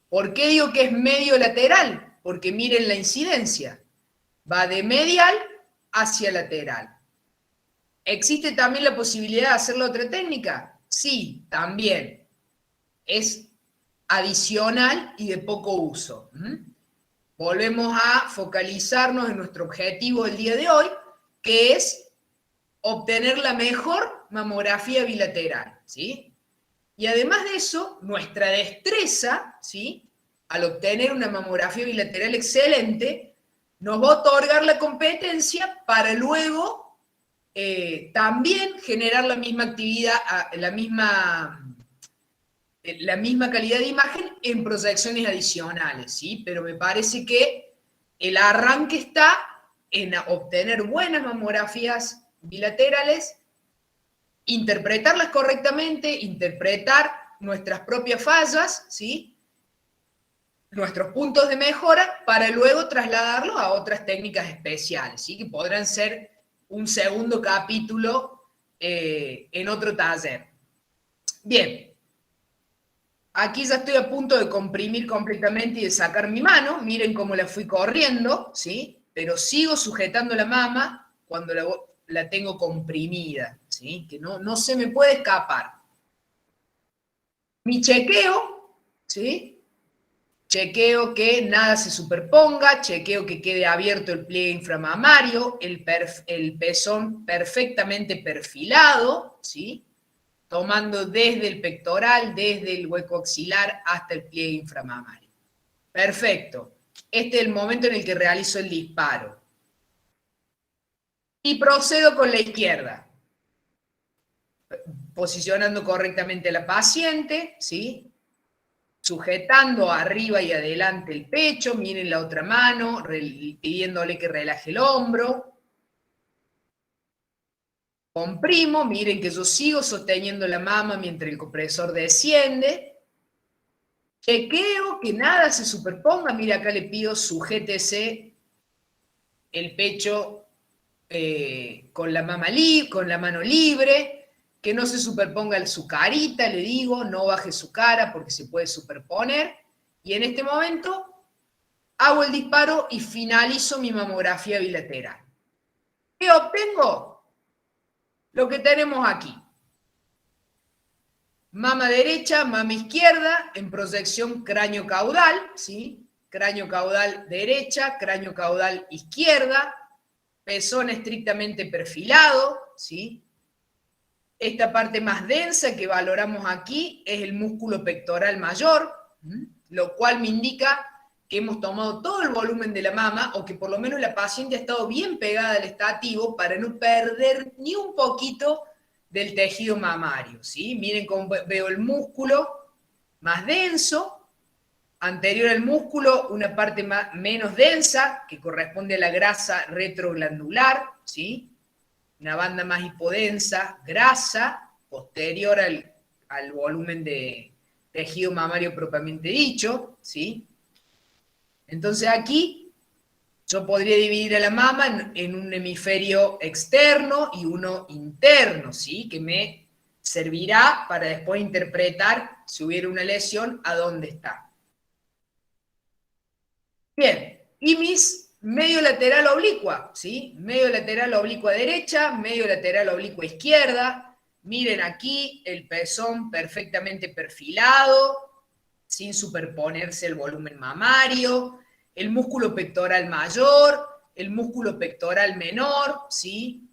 ¿Por qué digo que es medio lateral? Porque miren la incidencia. Va de medial hacia lateral. ¿Existe también la posibilidad de hacer la otra técnica? Sí, también. Es adicional y de poco uso. Volvemos a focalizarnos en nuestro objetivo del día de hoy, que es obtener la mejor mamografía bilateral, ¿sí? Y además de eso, nuestra destreza, ¿sí? Al obtener una mamografía bilateral excelente, nos va a otorgar la competencia para luego también generar la misma actividad, la misma calidad de imagen en proyecciones adicionales, ¿sí? Pero me parece que el arranque está en obtener buenas mamografías bilaterales, interpretarlas correctamente, interpretar nuestras propias fallas, ¿sí? Nuestros puntos de mejora, para luego trasladarlos a otras técnicas especiales, ¿sí? Que podrán ser un segundo capítulo en otro taller. Bien, aquí ya estoy a punto de comprimir completamente y de sacar mi mano, miren cómo la fui corriendo, ¿sí? Pero sigo sujetando la mama cuando la tengo comprimida, ¿sí? Que no se me puede escapar. Mi chequeo, ¿sí? Chequeo que nada se superponga, chequeo que quede abierto el pliegue inframamario, el pezón perfectamente perfilado, ¿sí? Tomando desde el pectoral, desde el hueco axilar hasta el pliegue inframamario. Perfecto. Este es el momento en el que realizo el disparo. Y procedo con la izquierda, posicionando correctamente a la paciente, ¿sí? Sujetando arriba y adelante el pecho, miren la otra mano, pidiéndole que relaje el hombro. Comprimo, miren que yo sigo sosteniendo la mama mientras el compresor desciende. Chequeo que nada se superponga, mira acá le pido sujétese el pecho con la mano libre, que no se superponga su carita, le digo, no baje su cara porque se puede superponer. Y en este momento hago el disparo y finalizo mi mamografía bilateral. ¿Qué obtengo? Lo que tenemos aquí. Mama derecha, mama izquierda, en proyección cráneo caudal, ¿sí? Cráneo caudal derecha, cráneo caudal izquierda, pezón estrictamente perfilado, ¿sí? Esta parte más densa que valoramos aquí es el músculo pectoral mayor, lo cual me indica que hemos tomado todo el volumen de la mama o que por lo menos la paciente ha estado bien pegada al estativo para no perder ni un poquito del tejido mamario, ¿sí? Miren cómo veo el músculo más denso, anterior al músculo una parte menos densa que corresponde a la grasa retroglandular, ¿sí? Una banda más hipodensa, grasa, posterior al volumen de tejido mamario propiamente dicho, ¿sí? Entonces aquí yo podría dividir a la mama en un hemisferio externo y uno interno, ¿sí? Que me servirá para después interpretar, si hubiera una lesión, a dónde está. Bien, y mis medio lateral oblicua, ¿sí? Medio lateral oblicua derecha, medio lateral oblicua izquierda. Miren aquí el pezón perfectamente perfilado, sin superponerse el volumen mamario, el músculo pectoral mayor, el músculo pectoral menor, ¿sí?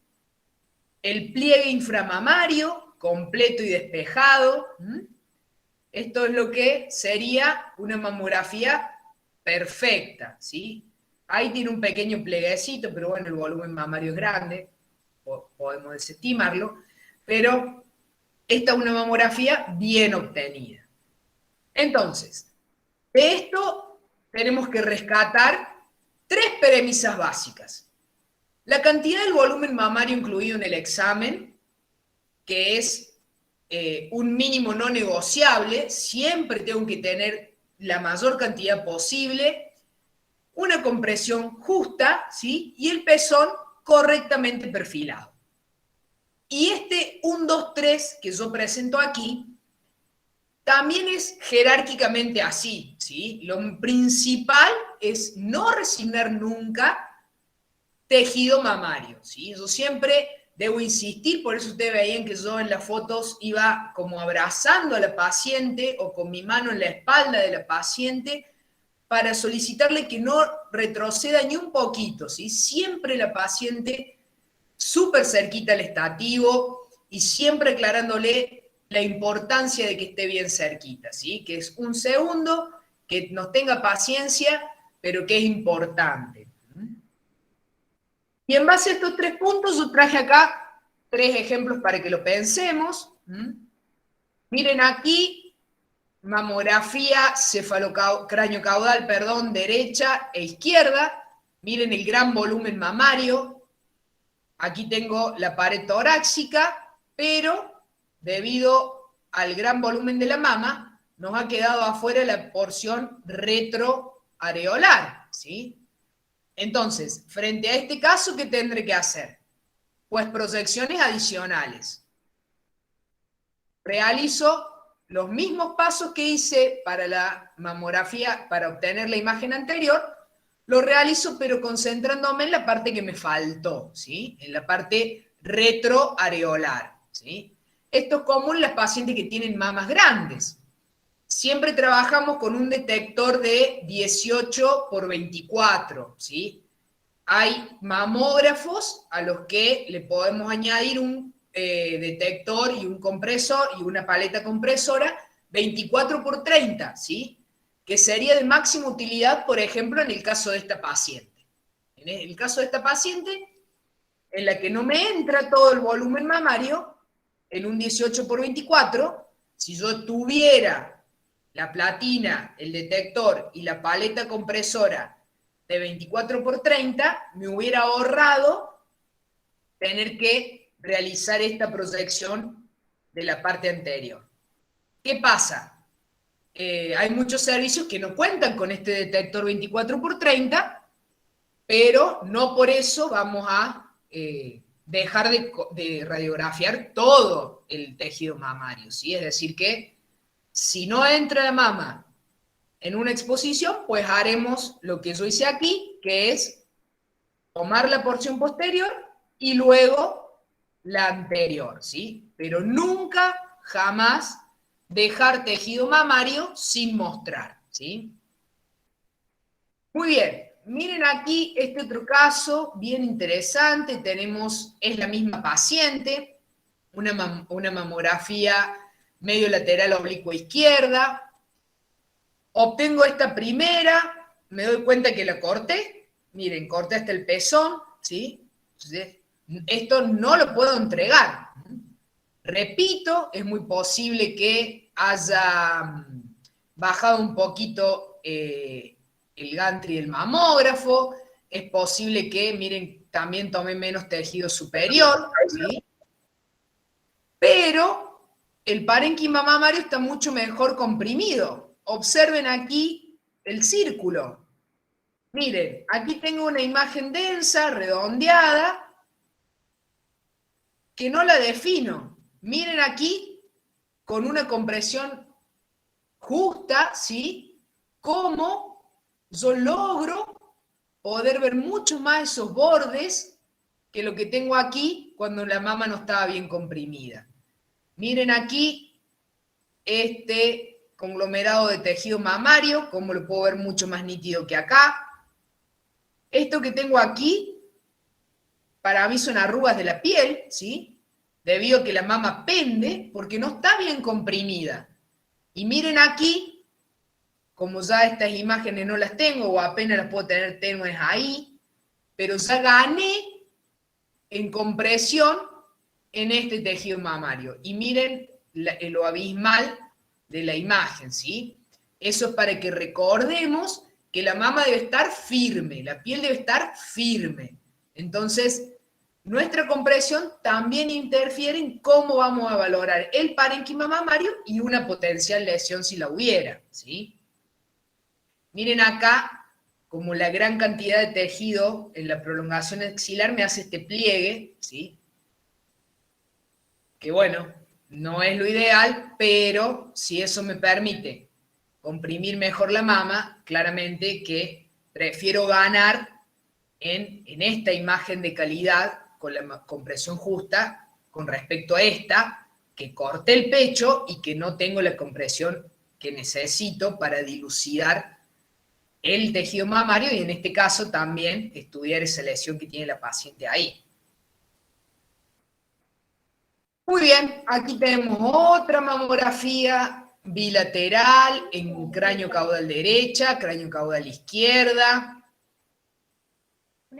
El pliegue inframamario completo y despejado. Esto es lo que sería una mamografía perfecta, ¿sí? Ahí tiene un pequeño pleguecito, pero bueno, el volumen mamario es grande, podemos desestimarlo, pero esta es una mamografía bien obtenida. Entonces, de esto tenemos que rescatar tres premisas básicas. La cantidad del volumen mamario incluido en el examen, que es un mínimo no negociable, siempre tengo que tener la mayor cantidad posible, una compresión justa, ¿sí? Y el pezón correctamente perfilado. Y este 1, 2, 3 que yo presento aquí, también es jerárquicamente así, ¿sí? ¿sí? Lo principal es no resignar nunca tejido mamario, ¿sí? Yo siempre debo insistir, por eso ustedes veían que yo en las fotos iba como abrazando a la paciente o con mi mano en la espalda de la paciente para solicitarle que no retroceda ni un poquito, ¿sí? Siempre la paciente súper cerquita al estativo y siempre aclarándole la importancia de que esté bien cerquita, ¿sí? Que es un segundo, que nos tenga paciencia, pero que es importante. Y en base a estos 3 puntos, yo traje acá 3 ejemplos para que lo pensemos. Miren aquí, mamografía craneocaudal, perdón, derecha e izquierda. Miren el gran volumen mamario. Aquí tengo la pared torácica, pero debido al gran volumen de la mama, nos ha quedado afuera la porción retroareolar, ¿sí? Entonces, frente a este caso, ¿qué tendré que hacer? Pues proyecciones adicionales. Realizo los mismos pasos que hice para la mamografía, para obtener la imagen anterior, lo realizo pero concentrándome en la parte que me faltó, ¿sí? En la parte retroareolar, ¿sí? Esto es común en las pacientes que tienen mamas grandes. Siempre trabajamos con un detector de 18 por 24, ¿sí? Hay mamógrafos a los que le podemos añadir un detector y un compresor y una paleta compresora 24 por 30, ¿sí? Que sería de máxima utilidad, por ejemplo, en el caso de esta paciente. En el caso de esta paciente, en la que no me entra todo el volumen mamario, en un 18 por 24, si yo tuviera la platina, el detector y la paleta compresora de 24 por 30, me hubiera ahorrado tener que realizar esta proyección de la parte anterior. ¿Qué pasa? Hay muchos servicios que no cuentan con este detector 24 por 30, pero no por eso vamos a dejar de radiografiar todo el tejido mamario, ¿sí? Es decir que si no entra la mama en una exposición, pues haremos lo que yo hice aquí, que es tomar la porción posterior y luego la anterior, ¿sí? Pero nunca, jamás dejar tejido mamario sin mostrar, ¿sí? Muy bien, miren aquí este otro caso bien interesante. Tenemos, es la misma paciente, una mamografía medio lateral oblicua izquierda. Obtengo esta primera, me doy cuenta que la corté. Miren, corté hasta el pezón, ¿sí? Entonces, esto no lo puedo entregar. Repito, es muy posible que haya bajado un poquito el gantry del mamógrafo, es posible que, miren, también tomé menos tejido superior, ¿sí? Pero el parénquima mamario está mucho mejor comprimido. Observen aquí el círculo. Miren, aquí tengo una imagen densa, redondeada, que no la defino. Miren aquí, con una compresión justa, ¿sí? Cómo yo logro poder ver mucho más esos bordes que lo que tengo aquí cuando la mama no estaba bien comprimida. Miren aquí este conglomerado de tejido mamario, cómo lo puedo ver mucho más nítido que acá. Esto que tengo aquí, para mí son arrugas de la piel, ¿sí? Debido a que la mama pende porque no está bien comprimida. Y miren aquí, como ya estas imágenes no las tengo o apenas las puedo tener tenues ahí, pero ya gané en compresión en este tejido mamario. Y miren lo abismal de la imagen, ¿sí? Eso es para que recordemos que la mama debe estar firme, la piel debe estar firme. Entonces, nuestra compresión también interfiere en cómo vamos a valorar el parénquima mamario y una potencial lesión si la hubiera, ¿sí? Miren acá, como la gran cantidad de tejido en la prolongación axilar me hace este pliegue, ¿sí? Que bueno, no es lo ideal, pero si eso me permite comprimir mejor la mama, claramente que prefiero ganar en esta imagen de calidad con la compresión justa con respecto a esta, que corté el pecho y que no tengo la compresión que necesito para dilucidar el tejido mamario y en este caso también estudiar esa lesión que tiene la paciente ahí. Muy bien, aquí tenemos otra mamografía bilateral en cráneo caudal derecha, cráneo caudal izquierda.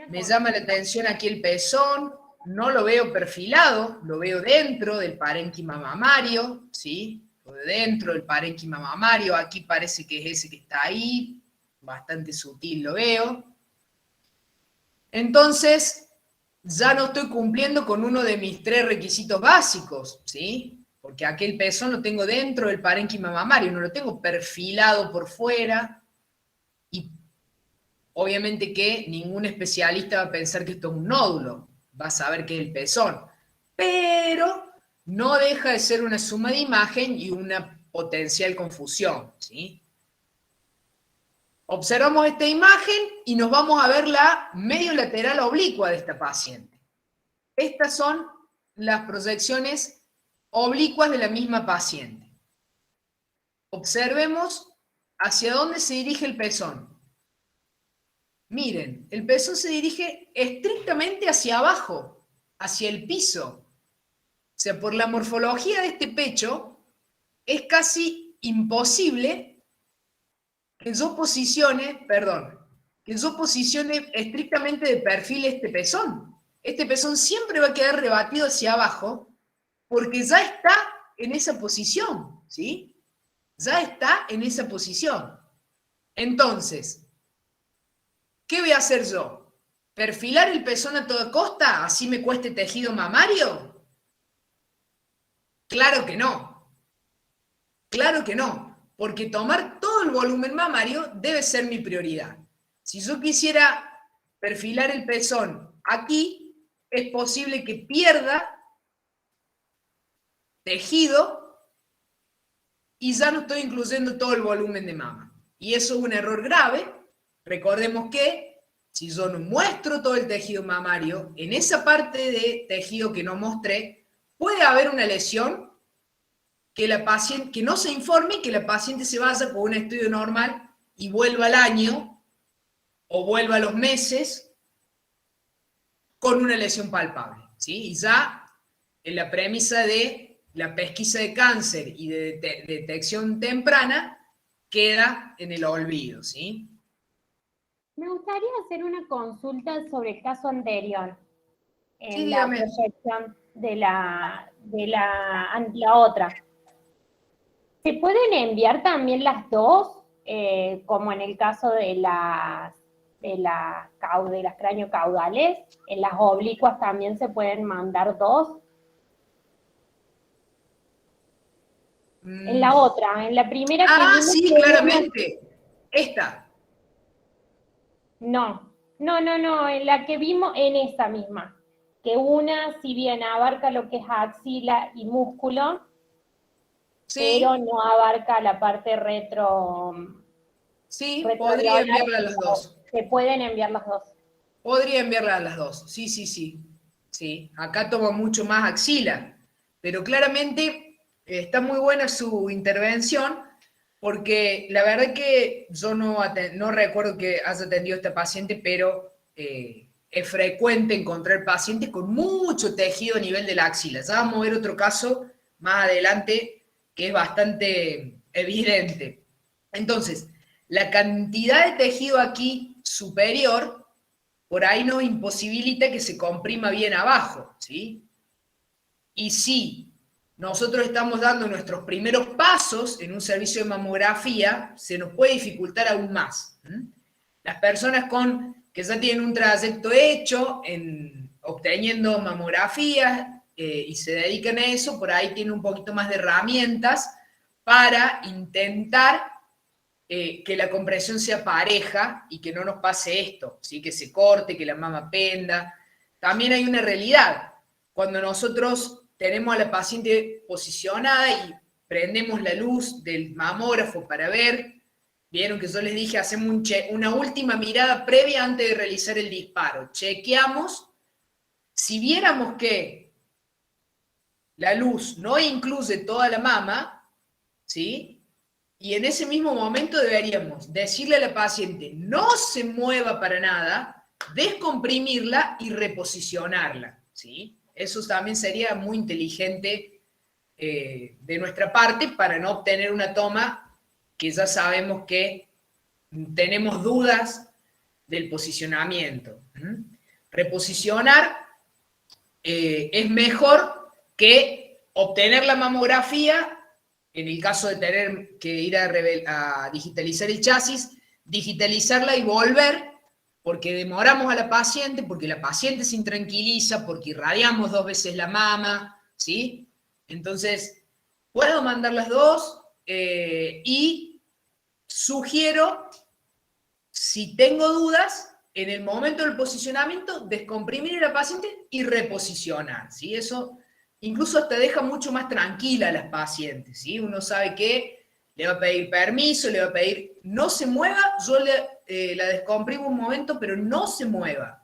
Me llama la atención aquí el pezón, no lo veo perfilado, lo veo dentro del parénquima mamario, ¿sí? Lo veo dentro del parénquima mamario, aquí parece que es ese que está ahí, bastante sutil lo veo. Entonces, ya no estoy cumpliendo con uno de mis 3 requisitos básicos, ¿sí? Porque aquel pezón lo tengo dentro del parénquima mamario, no lo tengo perfilado por fuera, y obviamente que ningún especialista va a pensar que esto es un nódulo, va a saber que es el pezón, pero no deja de ser una suma de imagen y una potencial confusión, ¿sí? Observamos esta imagen y nos vamos a ver la medio lateral oblicua de esta paciente. Estas son las proyecciones oblicuas de la misma paciente. Observemos hacia dónde se dirige el pezón. Miren, el pezón se dirige estrictamente hacia abajo, hacia el piso. O sea, por la morfología de este pecho, es casi imposible que yo posicione estrictamente de perfil este pezón. Este pezón siempre va a quedar rebatido hacia abajo porque ya está en esa posición, ¿sí? Ya está en esa posición. Entonces, ¿qué voy a hacer yo? ¿Perfilar el pezón a toda costa, así me cueste tejido mamario? Claro que no. Claro que no. Porque tomar todo el volumen mamario debe ser mi prioridad. Si yo quisiera perfilar el pezón aquí, es posible que pierda tejido y ya no estoy incluyendo todo el volumen de mama. Y eso es un error grave. Recordemos que si yo no muestro todo el tejido mamario, en esa parte de tejido que no mostré, puede haber una lesión que la paciente, que no se informe y que la paciente se vaya con un estudio normal y vuelva al año o vuelva a los meses con una lesión palpable, ¿sí? Y ya en la premisa de la pesquisa de cáncer y de detección temprana queda en el olvido, ¿sí? Me gustaría hacer una consulta sobre el caso anterior, Sí, en la dígame. proyección de la otra. ¿Se pueden enviar también las dos, como en el caso de las cráneo caudales? En las oblicuas también se pueden mandar dos. En la otra, en la primera que vimos Sí, que claramente. Esta. no, en la que vimos, en esta misma, que una, si bien abarca lo que es axila y músculo, Sí, pero no abarca la parte retroviral. sí, podría enviarla a las dos. Se pueden enviar las dos. Podría enviarla a las dos. Sí, sí, sí. Sí, acá toma mucho más axila. Pero claramente está muy buena su intervención porque la verdad que yo no recuerdo que haya atendido a esta paciente, pero es frecuente encontrar pacientes con mucho tejido a nivel de la axila. Ya vamos a ver otro caso más adelante que es bastante evidente. Entonces, la cantidad de tejido aquí superior, por ahí nos imposibilita que se comprima bien abajo, ¿sí? Y si nosotros estamos dando nuestros primeros pasos en un servicio de mamografía, se nos puede dificultar aún más. Las personas que ya tienen un trayecto hecho en obteniendo mamografías y se dedican a eso, por ahí tienen un poquito más de herramientas para intentar que la compresión sea pareja y que no nos pase esto, ¿sí? Que se corte, que la mama penda. También hay una realidad. Cuando nosotros tenemos a la paciente posicionada y prendemos la luz del mamógrafo para ver Vieron que yo les dije, hacemos una última mirada previa antes de realizar el disparo. Chequeamos. Si viéramos que la luz no incluye toda la mama, ¿sí? Y en ese mismo momento deberíamos decirle a la paciente, no se mueva para nada, descomprimirla y reposicionarla, ¿sí? Eso también sería muy inteligente de nuestra parte para no obtener una toma que ya sabemos que tenemos dudas del posicionamiento. Reposicionar es mejor que obtener la mamografía, en el caso de tener que ir a digitalizar el chasis, digitalizarla y volver, porque demoramos a la paciente, porque la paciente se intranquiliza, porque irradiamos 2 veces la mama, ¿sí? Entonces, puedo mandar las dos y sugiero, si tengo dudas, en el momento del posicionamiento, descomprimir a la paciente y reposicionar, ¿sí? Eso incluso hasta deja mucho más tranquila a las pacientes, ¿sí? Uno sabe que le va a pedir permiso, le va a pedir, no se mueva, yo la descomprimo un momento, pero no se mueva.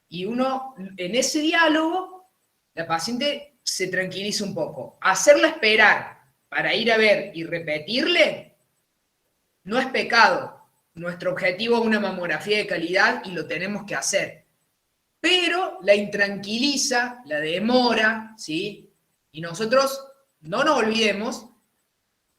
Y uno, en ese diálogo, la paciente se tranquiliza un poco. Hacerla esperar para ir a ver y repetirle, no es pecado. Nuestro objetivo es una mamografía de calidad y lo tenemos que hacer. Pero la intranquiliza, la demora, ¿sí? Y nosotros no nos olvidemos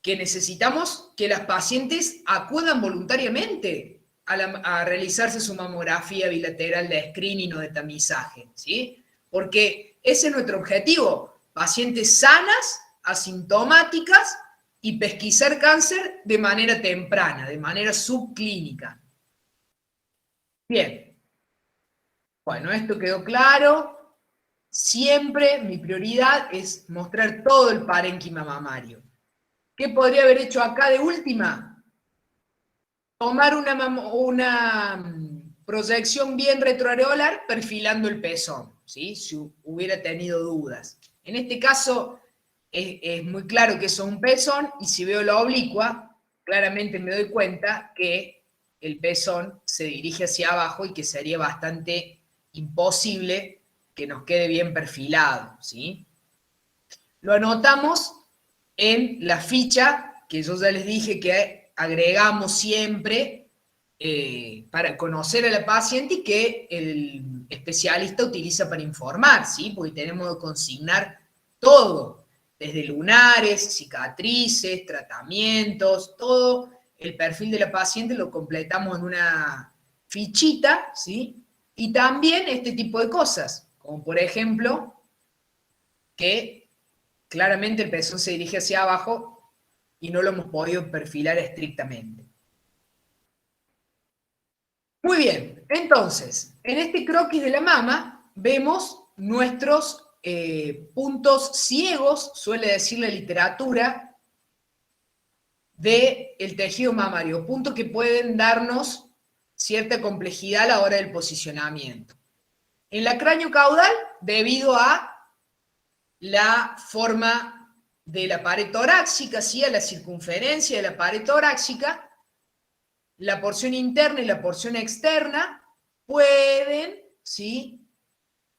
que necesitamos que las pacientes acudan voluntariamente a realizarse su mamografía bilateral de screening o de tamizaje, ¿sí? Porque ese es nuestro objetivo, pacientes sanas, asintomáticas y pesquisar cáncer de manera temprana, de manera subclínica. Bien, bueno, esto quedó claro. Siempre mi prioridad es mostrar todo el parénquima mamario. ¿Qué podría haber hecho acá de última? Tomar una proyección bien retroareolar perfilando el pezón, ¿sí? Si hubiera tenido dudas. En este caso es muy claro que eso es un pezón y si veo la oblicua, claramente me doy cuenta que el pezón se dirige hacia abajo y que sería bastante imposible que nos quede bien perfilado, ¿sí? Lo anotamos en la ficha que yo ya les dije que agregamos siempre para conocer a la paciente y que el especialista utiliza para informar, ¿sí? Porque tenemos que consignar todo, desde lunares, cicatrices, tratamientos, todo el perfil de la paciente lo completamos en una fichita, ¿sí? Y también este tipo de cosas, como por ejemplo que claramente el pezón se dirige hacia abajo y no lo hemos podido perfilar estrictamente. Muy bien, entonces, en este croquis de la mama vemos nuestros puntos ciegos, suele decir la literatura, del tejido mamario, puntos que pueden darnos cierta complejidad a la hora del posicionamiento. En la cráneo caudal, debido a la forma de la pared torácica, ¿sí? A la circunferencia de la pared torácica, la porción interna y la porción externa pueden, ¿sí?,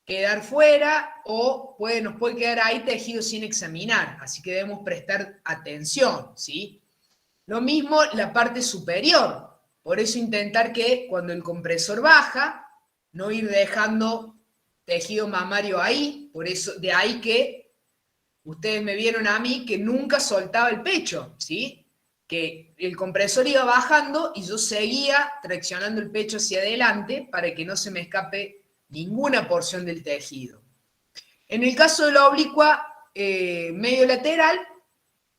quedar fuera o nos puede quedar ahí tejido sin examinar, así que debemos prestar atención, ¿sí? Lo mismo la parte superior, por eso intentar que cuando el compresor baja, no ir dejando tejido mamario ahí, por eso de ahí que ustedes me vieron a mí que nunca soltaba el pecho, ¿sí? Que el compresor iba bajando y yo seguía traccionando el pecho hacia adelante para que no se me escape ninguna porción del tejido. En el caso de la oblicua medio lateral,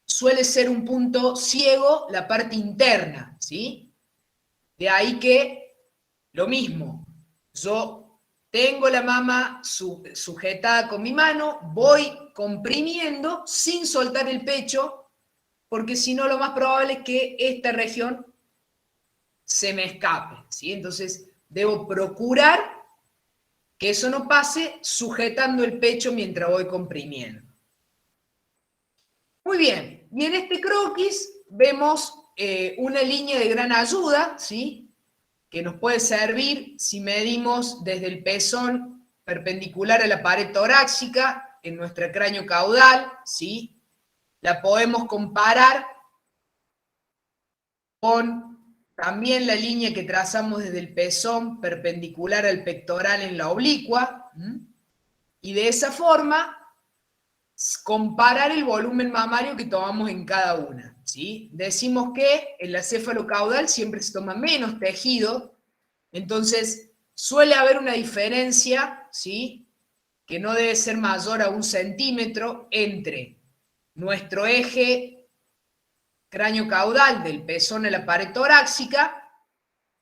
suele ser un punto ciego la parte interna, ¿sí? De ahí que, lo mismo, yo tengo la mama sujetada con mi mano, voy comprimiendo sin soltar el pecho, porque si no lo más probable es que esta región se me escape, ¿sí? Entonces debo procurar que eso no pase sujetando el pecho mientras voy comprimiendo. Muy bien, y en este croquis vemos una línea de gran ayuda, ¿sí? Que nos puede servir si medimos desde el pezón perpendicular a la pared torácica en nuestro cráneo caudal, ¿sí? La podemos comparar con también la línea que trazamos desde el pezón perpendicular al pectoral en la oblicua, y de esa forma comparar el volumen mamario que tomamos en cada una, ¿sí? Decimos que en la cefalocaudal siempre se toma menos tejido, entonces suele haber una diferencia, ¿sí? Que no debe ser mayor a 1 centímetro entre nuestro eje cráneo caudal del pezón a la pared torácica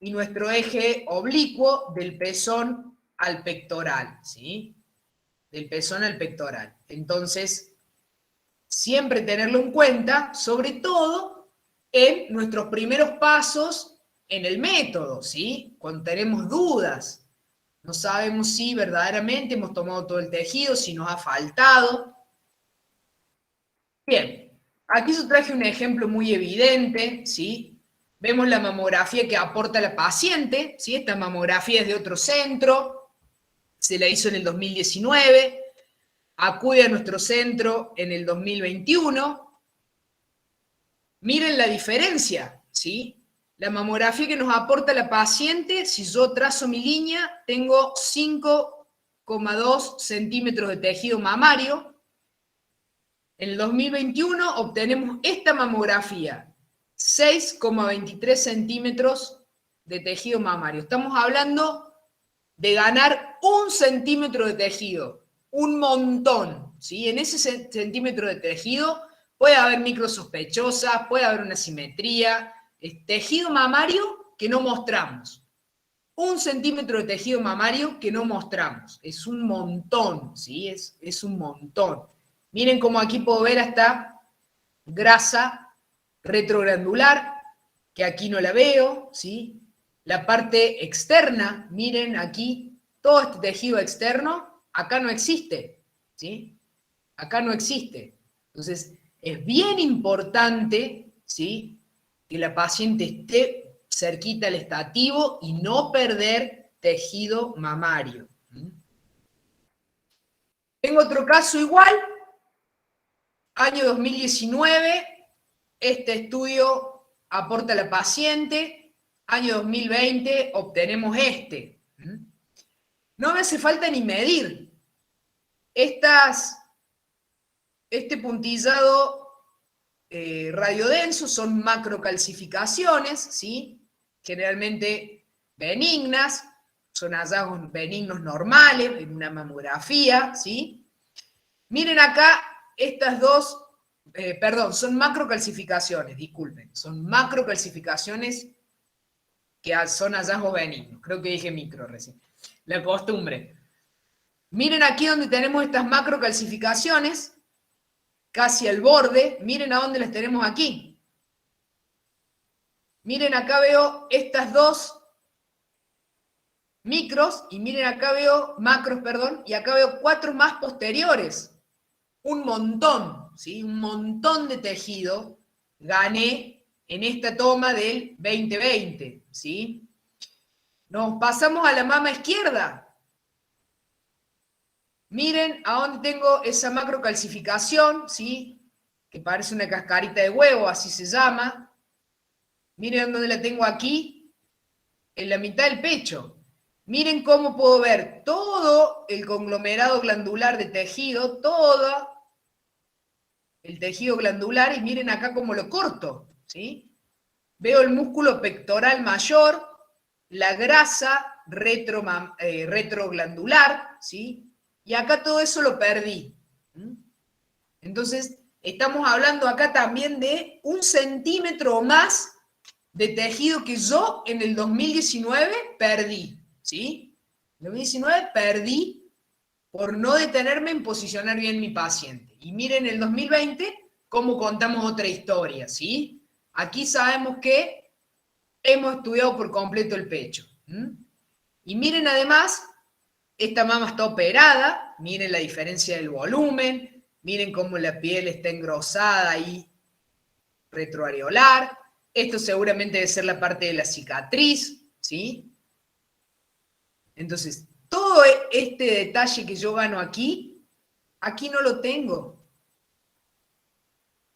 y nuestro eje oblicuo del pezón al pectoral, ¿sí? Del pezón al pectoral. Entonces, siempre tenerlo en cuenta, sobre todo en nuestros primeros pasos en el método, ¿sí? Cuando tenemos dudas, no sabemos si verdaderamente hemos tomado todo el tejido, si nos ha faltado. Bien, aquí yo traje un ejemplo muy evidente, ¿sí? Vemos la mamografía que aporta la paciente, ¿sí? Esta mamografía es de otro centro, se la hizo en el 2019, acude a nuestro centro en el 2021. Miren la diferencia, ¿sí? La mamografía que nos aporta la paciente, si yo trazo mi línea, tengo 5,2 centímetros de tejido mamario. En el 2021 obtenemos esta mamografía, 6,23 centímetros de tejido mamario. Estamos hablando de ganar 1 centímetro de tejido, un montón, ¿sí? En ese centímetro de tejido puede haber microsospechosas, puede haber una simetría, es tejido mamario que no mostramos. 1 centímetro de tejido mamario que no mostramos. Es un montón, ¿sí? Es un montón. Miren cómo aquí puedo ver hasta grasa retroglandular, que aquí no la veo, ¿sí? La parte externa, miren aquí, todo este tejido externo, acá no existe, ¿sí? Acá no existe. Entonces, es bien importante, ¿sí? Que la paciente esté cerquita al estativo y no perder tejido mamario. Tengo otro caso igual, año 2019, este estudio aporta a la paciente, año 2020 obtenemos este. No me hace falta ni medir. Este puntillado radiodenso son macrocalcificaciones, ¿sí? Generalmente benignas, son hallazgos benignos normales en una mamografía, ¿sí? Miren acá estas dos, son macrocalcificaciones, disculpen, son macrocalcificaciones que son hallazgos benignos, creo que dije micro recién, la costumbre. Miren aquí donde tenemos estas macrocalcificaciones, casi al borde, miren a dónde las tenemos aquí. Miren acá veo estas dos micros, y miren acá veo, macros, perdón, y acá veo 4 más posteriores. Un montón, ¿sí? Un montón de tejido gané en esta toma del 2020, ¿sí? Nos pasamos a la mama izquierda. Miren a dónde tengo esa macrocalcificación, ¿sí? Que parece una cascarita de huevo, así se llama. Miren dónde la tengo aquí, en la mitad del pecho. Miren cómo puedo ver todo el conglomerado glandular de tejido, todo el tejido glandular, y miren acá cómo lo corto, ¿sí? Veo el músculo pectoral mayor, la grasa retroglandular, ¿sí? Y acá todo eso lo perdí. Entonces, estamos hablando acá también de 1 centímetro o más de tejido que yo en el 2019 perdí, ¿sí? En el 2019 perdí por no detenerme en posicionar bien mi paciente. Y miren el 2020 cómo contamos otra historia, ¿sí? Aquí sabemos que hemos estudiado por completo el pecho. Y miren además, esta mama está operada, miren la diferencia del volumen, miren cómo la piel está engrosada y retroareolar, Esto seguramente debe ser la parte de la cicatriz, ¿sí? Entonces, todo este detalle que yo gano aquí, aquí no lo tengo,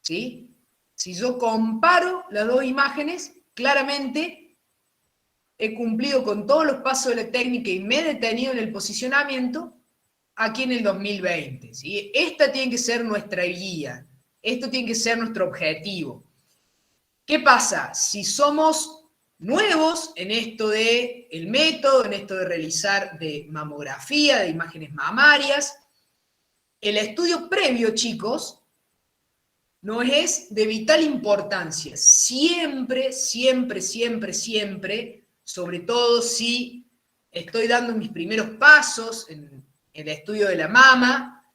¿sí? Si yo comparo las dos imágenes, claramente he cumplido con todos los pasos de la técnica y me he detenido en el posicionamiento aquí en el 2020, ¿sí? Esta tiene que ser nuestra guía, esto tiene que ser nuestro objetivo. ¿Qué pasa? Si somos nuevos en esto de el método, en esto de realizar de mamografía, de imágenes mamarias, el estudio previo, chicos, no es de vital importancia. Siempre, siempre, siempre, siempre, sobre todo si estoy dando mis primeros pasos en el estudio de la mama,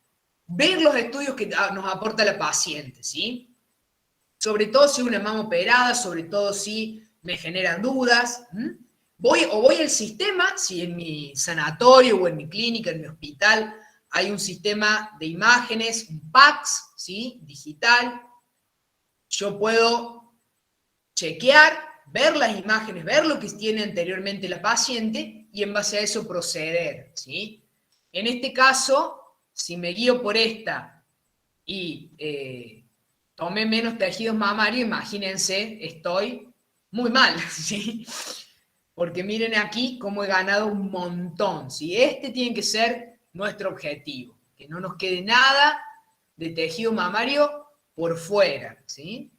ver los estudios que nos aporta la paciente, ¿sí? Sobre todo si una mama operada, sobre todo si me generan dudas. Voy al sistema, si en mi sanatorio o en mi clínica, en mi hospital, hay un sistema de imágenes, un PACS, ¿sí? Digital. Yo puedo chequear, ver las imágenes, ver lo que tiene anteriormente la paciente y en base a eso proceder, ¿sí? En este caso, si me guío por esta y tomé menos tejidos mamarios, imagínense, estoy muy mal, ¿sí? Porque miren aquí cómo he ganado un montón, ¿sí? Este tiene que ser nuestro objetivo, que no nos quede nada de tejido mamario por fuera, ¿sí?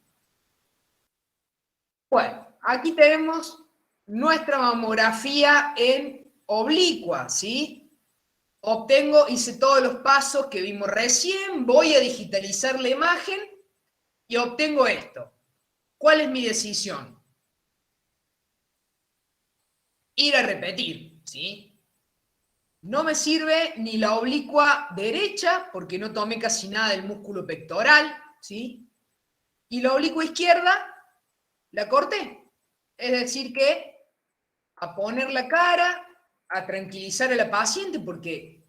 Bueno, aquí tenemos nuestra mamografía en oblicua, ¿sí? Hice todos los pasos que vimos recién, voy a digitalizar la imagen y obtengo esto. ¿Cuál es mi decisión? Ir a repetir, ¿sí? No me sirve ni la oblicua derecha, porque no tomé casi nada del músculo pectoral, ¿sí? Y la oblicua izquierda la corté. Es decir que a poner la cara, a tranquilizar a la paciente, porque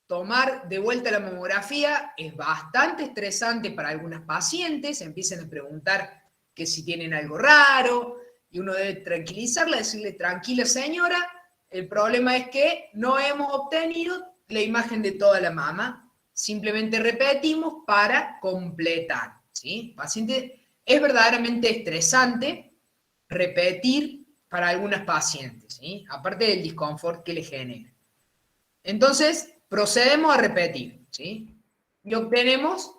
tomar de vuelta la mamografía es bastante estresante para algunas pacientes, empiezan a preguntar que si tienen algo raro, y uno debe tranquilizarla, decirle, tranquila señora, el problema es que no hemos obtenido la imagen de toda la mama, simplemente repetimos para completar, ¿sí? Paciente, es verdaderamente estresante repetir para algunas pacientes, ¿sí? Aparte del disconfort que le genera. Entonces, procedemos a repetir, ¿sí? Y obtenemos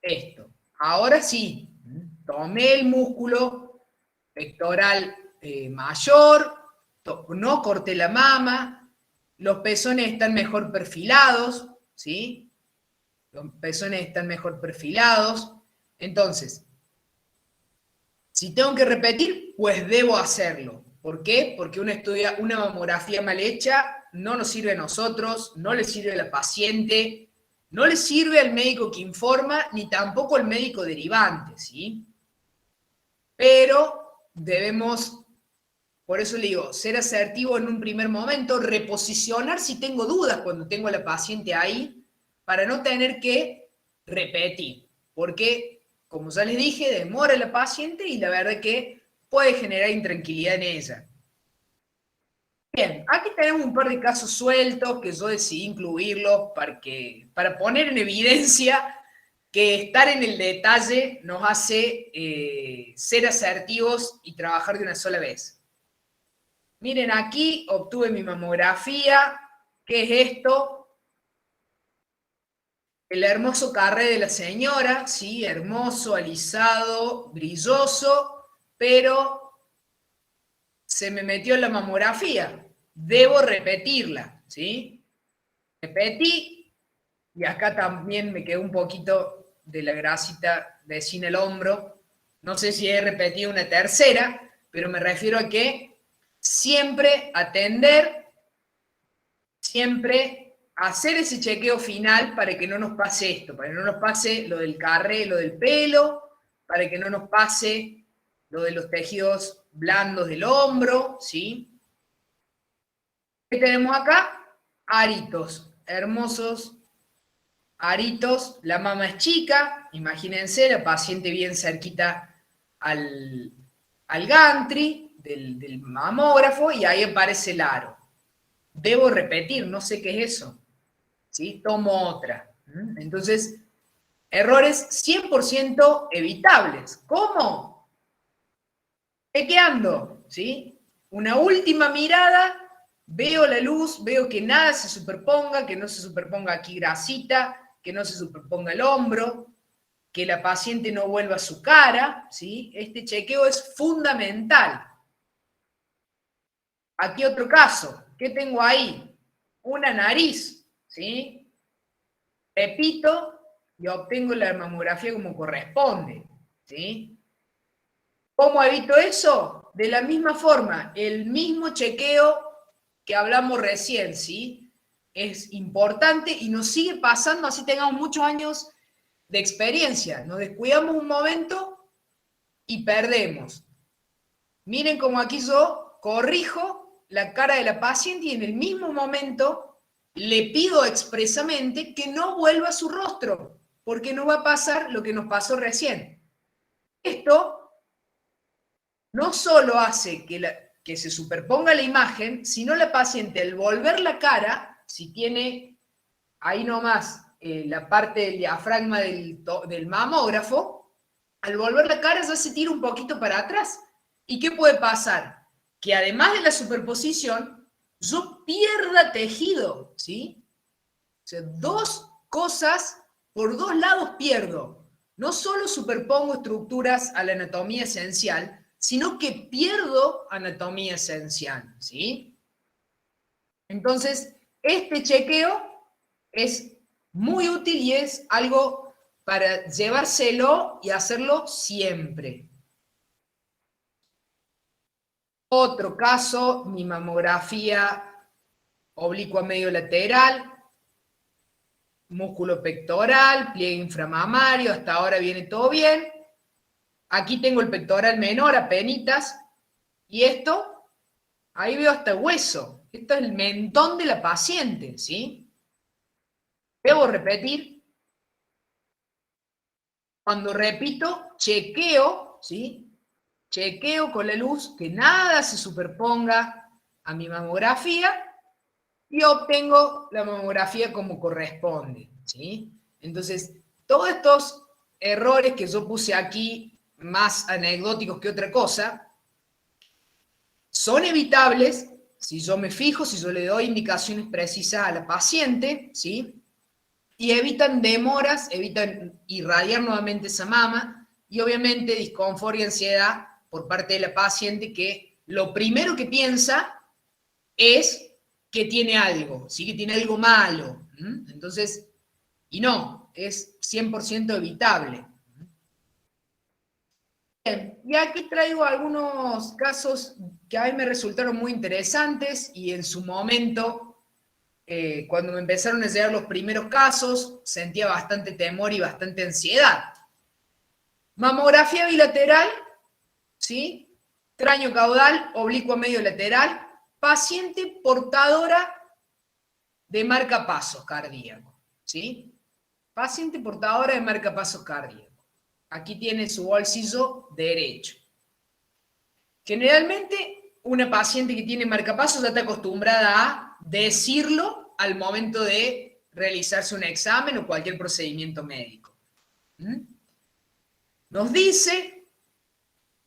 esto. Ahora sí, tomé el músculo pectoral mayor, no corté la mama, los pezones están mejor perfilados, ¿sí? Los pezones están mejor perfilados. Entonces, si tengo que repetir, pues debo hacerlo. ¿Por qué? Porque una mamografía mal hecha no nos sirve a nosotros, no le sirve a la paciente, no le sirve al médico que informa, ni tampoco al médico derivante, ¿sí? Pero debemos, por eso le digo, ser asertivo en un primer momento, reposicionar si tengo dudas cuando tengo a la paciente ahí, para no tener que repetir. Porque, como ya les dije, demora la paciente y la verdad que puede generar intranquilidad en ella. Bien, aquí tenemos un par de casos sueltos que yo decidí incluirlos para poner en evidencia que estar en el detalle nos hace ser asertivos y trabajar de una sola vez. Miren, aquí obtuve mi mamografía. ¿Qué es esto? El hermoso carré de la señora, ¿sí? Hermoso, alisado, brilloso, pero se me metió en la mamografía. Debo repetirla, ¿sí? Repetí, y acá también me quedó un poquito de la grasita vecina el hombro. No sé si he repetido una tercera, pero me refiero a que siempre atender, siempre hacer ese chequeo final para que no nos pase esto, para que no nos pase lo del carré, lo del pelo, para que no nos pase lo de los tejidos blandos del hombro, ¿sí? ¿Qué tenemos acá? Aritos, hermosos la mama es chica, imagínense, la paciente bien cerquita al al gantry del mamógrafo y ahí aparece el aro. Debo repetir, no sé qué es eso. ¿Sí? Tomo otra. Entonces, errores 100% evitables. ¿Cómo? Chequeando, ¿sí? Una última mirada, veo la luz, veo que nada se superponga, que no se superponga aquí grasita, que no se superponga el hombro, que la paciente no vuelva su cara, ¿sí? Este chequeo es fundamental. Aquí otro caso, ¿qué tengo ahí? Una nariz, ¿sí? Repito y obtengo la mamografía como corresponde, ¿sí? ¿Cómo evito eso? De la misma forma, el mismo chequeo que hablamos recién, ¿sí? Es importante y nos sigue pasando, así tengamos muchos años de experiencia. Nos descuidamos un momento y perdemos. Miren cómo aquí yo corrijo la cara de la paciente y en el mismo momento le pido expresamente que no vuelva a su rostro, porque no va a pasar lo que nos pasó recién. Esto no solo hace que se superponga la imagen, sino la paciente al volver la cara, si tiene ahí nomás la parte del diafragma del mamógrafo, al volver la cara ya se tira un poquito para atrás. ¿Y qué puede pasar? Que además de la superposición, yo pierda tejido, ¿sí? O sea, dos cosas, por dos lados pierdo. No solo superpongo estructuras a la anatomía esencial, sino que pierdo anatomía esencial, ¿sí? Entonces, este chequeo es muy útil y es algo para llevárselo y hacerlo siempre. Otro caso, mi mamografía oblicua medio lateral, músculo pectoral, pliegue inframamario, hasta ahora viene todo bien. Aquí tengo el pectoral menor, apenitas, y esto, ahí veo hasta hueso. Esto es el mentón de la paciente, ¿sí? Debo repetir. Cuando repito, chequeo, ¿sí? Chequeo con la luz que nada se superponga a mi mamografía y obtengo la mamografía como corresponde, ¿sí? Entonces, todos estos errores que yo puse aquí, más anecdóticos que otra cosa, son evitables si yo me fijo, si yo le doy indicaciones precisas a la paciente, ¿sí? Y evitan demoras, evitan irradiar nuevamente esa mama y obviamente disconfort y ansiedad por parte de la paciente que lo primero que piensa es que tiene algo, ¿sí? Que tiene algo malo. Entonces, y no, es 100% evitable. Bien, y aquí traigo algunos casos que a mí me resultaron muy interesantes y en su momento, cuando me empezaron a llegar los primeros casos, sentía bastante temor y bastante ansiedad. Mamografía bilateral, ¿sí? Cráneo caudal, oblicua medio lateral, paciente portadora de marcapasos cardíaco, ¿sí? Paciente portadora de marcapasos cardíaco. Aquí tiene su bolsillo derecho. Generalmente, una paciente que tiene marcapasos ya está acostumbrada a decirlo al momento de realizarse un examen o cualquier procedimiento médico. Nos dice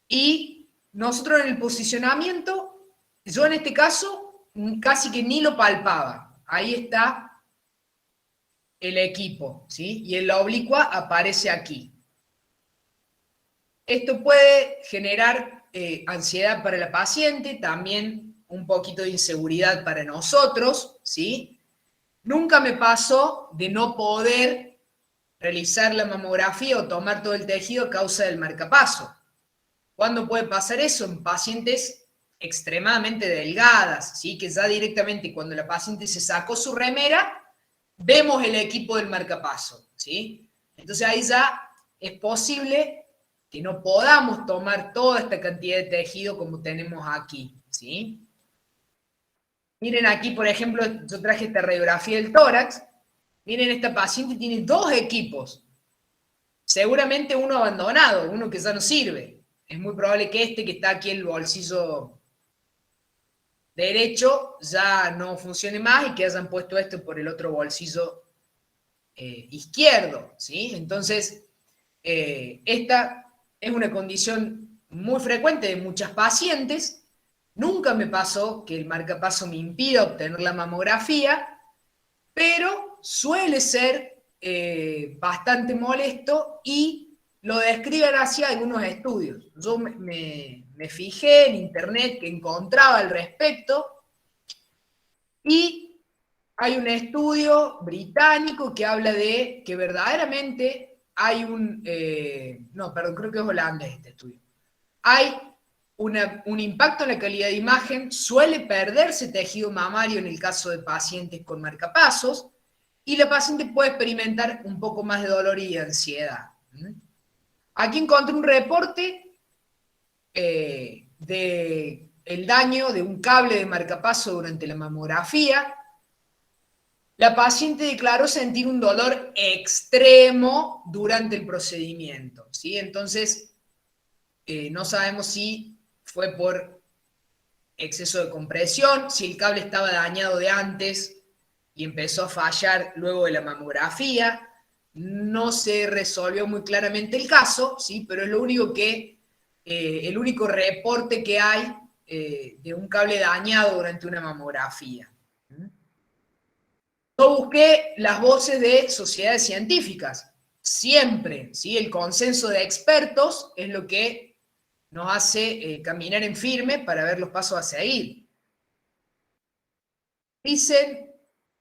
y nosotros en el posicionamiento, yo en este caso casi que ni lo palpaba. Ahí está el equipo, ¿sí? Y en la oblicua aparece aquí. Esto puede generar ansiedad para la paciente, también un poquito de inseguridad para nosotros, ¿sí? Nunca me pasó de no poder realizar la mamografía o tomar todo el tejido a causa del marcapaso. ¿Cuándo puede pasar eso? En pacientes extremadamente delgadas, ¿sí? Que ya directamente cuando la paciente se sacó su remera, vemos el equipo del marcapaso, ¿sí? Entonces ahí ya es posible que no podamos tomar toda esta cantidad de tejido como tenemos aquí, ¿sí? Miren aquí, por ejemplo, yo traje esta radiografía del tórax. Miren, esta paciente tiene dos equipos. Seguramente uno abandonado, uno que ya no sirve. es muy probable que este que está aquí en el bolsillo derecho ya no funcione más y que hayan puesto esto por el otro bolsillo izquierdo, ¿sí? Entonces, esta es una condición muy frecuente de muchas pacientes. Nunca me pasó que el marcapaso me impida obtener la mamografía, pero suele ser bastante molesto y lo describen así algunos estudios. Yo me fijé en internet que encontraba al respecto y hay un estudio británico que habla de que verdaderamente hay no, perdón, creo que es holandés este estudio. Hay un impacto en la calidad de imagen, suele perderse tejido mamario en el caso de pacientes con marcapasos, y la paciente puede experimentar un poco más de dolor y de ansiedad. Aquí encontré un reporte de el daño de un cable de marcapaso durante la mamografía. La paciente declaró sentir un dolor extremo durante el procedimiento, ¿sí? Entonces, no sabemos si fue por exceso de compresión, si el cable estaba dañado de antes y empezó a fallar luego de la mamografía. No se resolvió muy claramente el caso, ¿sí? Pero es lo único el único reporte que hay de un cable dañado durante una mamografía. Yo busqué las voces de sociedades científicas. Siempre, ¿sí? El consenso de expertos es lo que nos hace caminar en firme para ver los pasos a seguir. Dicen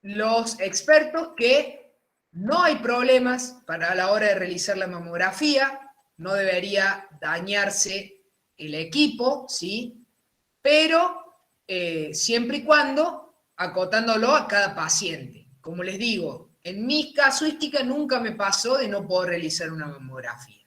los expertos que no hay problemas para la hora de realizar la mamografía, no debería dañarse el equipo, ¿sí? Pero siempre y cuando acotándolo a cada paciente. Como les digo, en mi casuística nunca me pasó de no poder realizar una mamografía.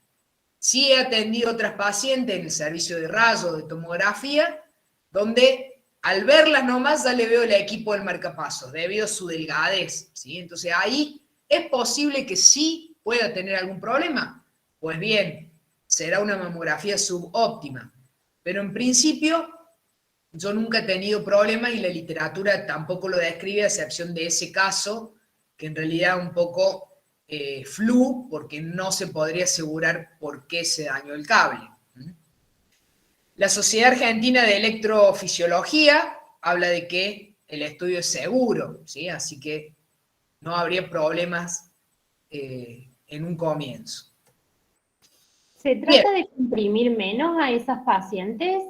Sí he atendido a otras pacientes en el servicio de rayos, de tomografía, donde al verlas nomás ya le veo el equipo del marcapasos, debido a su delgadez, ¿sí? Entonces ahí es posible que sí pueda tener algún problema. Pues bien, será una mamografía subóptima. Pero en principio yo nunca he tenido problemas y la literatura tampoco lo describe, a excepción de ese caso, que en realidad es un poco flu, porque no se podría asegurar por qué se dañó el cable. La Sociedad Argentina de Electrofisiología habla de que el estudio es seguro, ¿sí? Así que no habría problemas en un comienzo. ¿Se Bien. trata de comprimir menos a esas pacientes?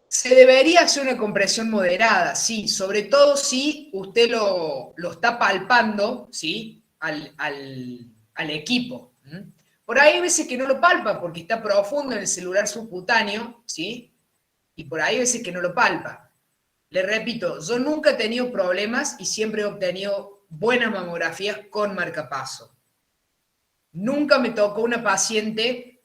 Se debería hacer una compresión moderada, sí, sobre todo si usted lo está palpando, ¿sí? Al equipo. Por ahí hay veces que no lo palpa porque está profundo en el celular subcutáneo, ¿sí? Y por ahí hay veces que no lo palpa. Le repito, yo nunca he tenido problemas y siempre he obtenido buenas mamografías con marcapaso. Nunca me tocó una paciente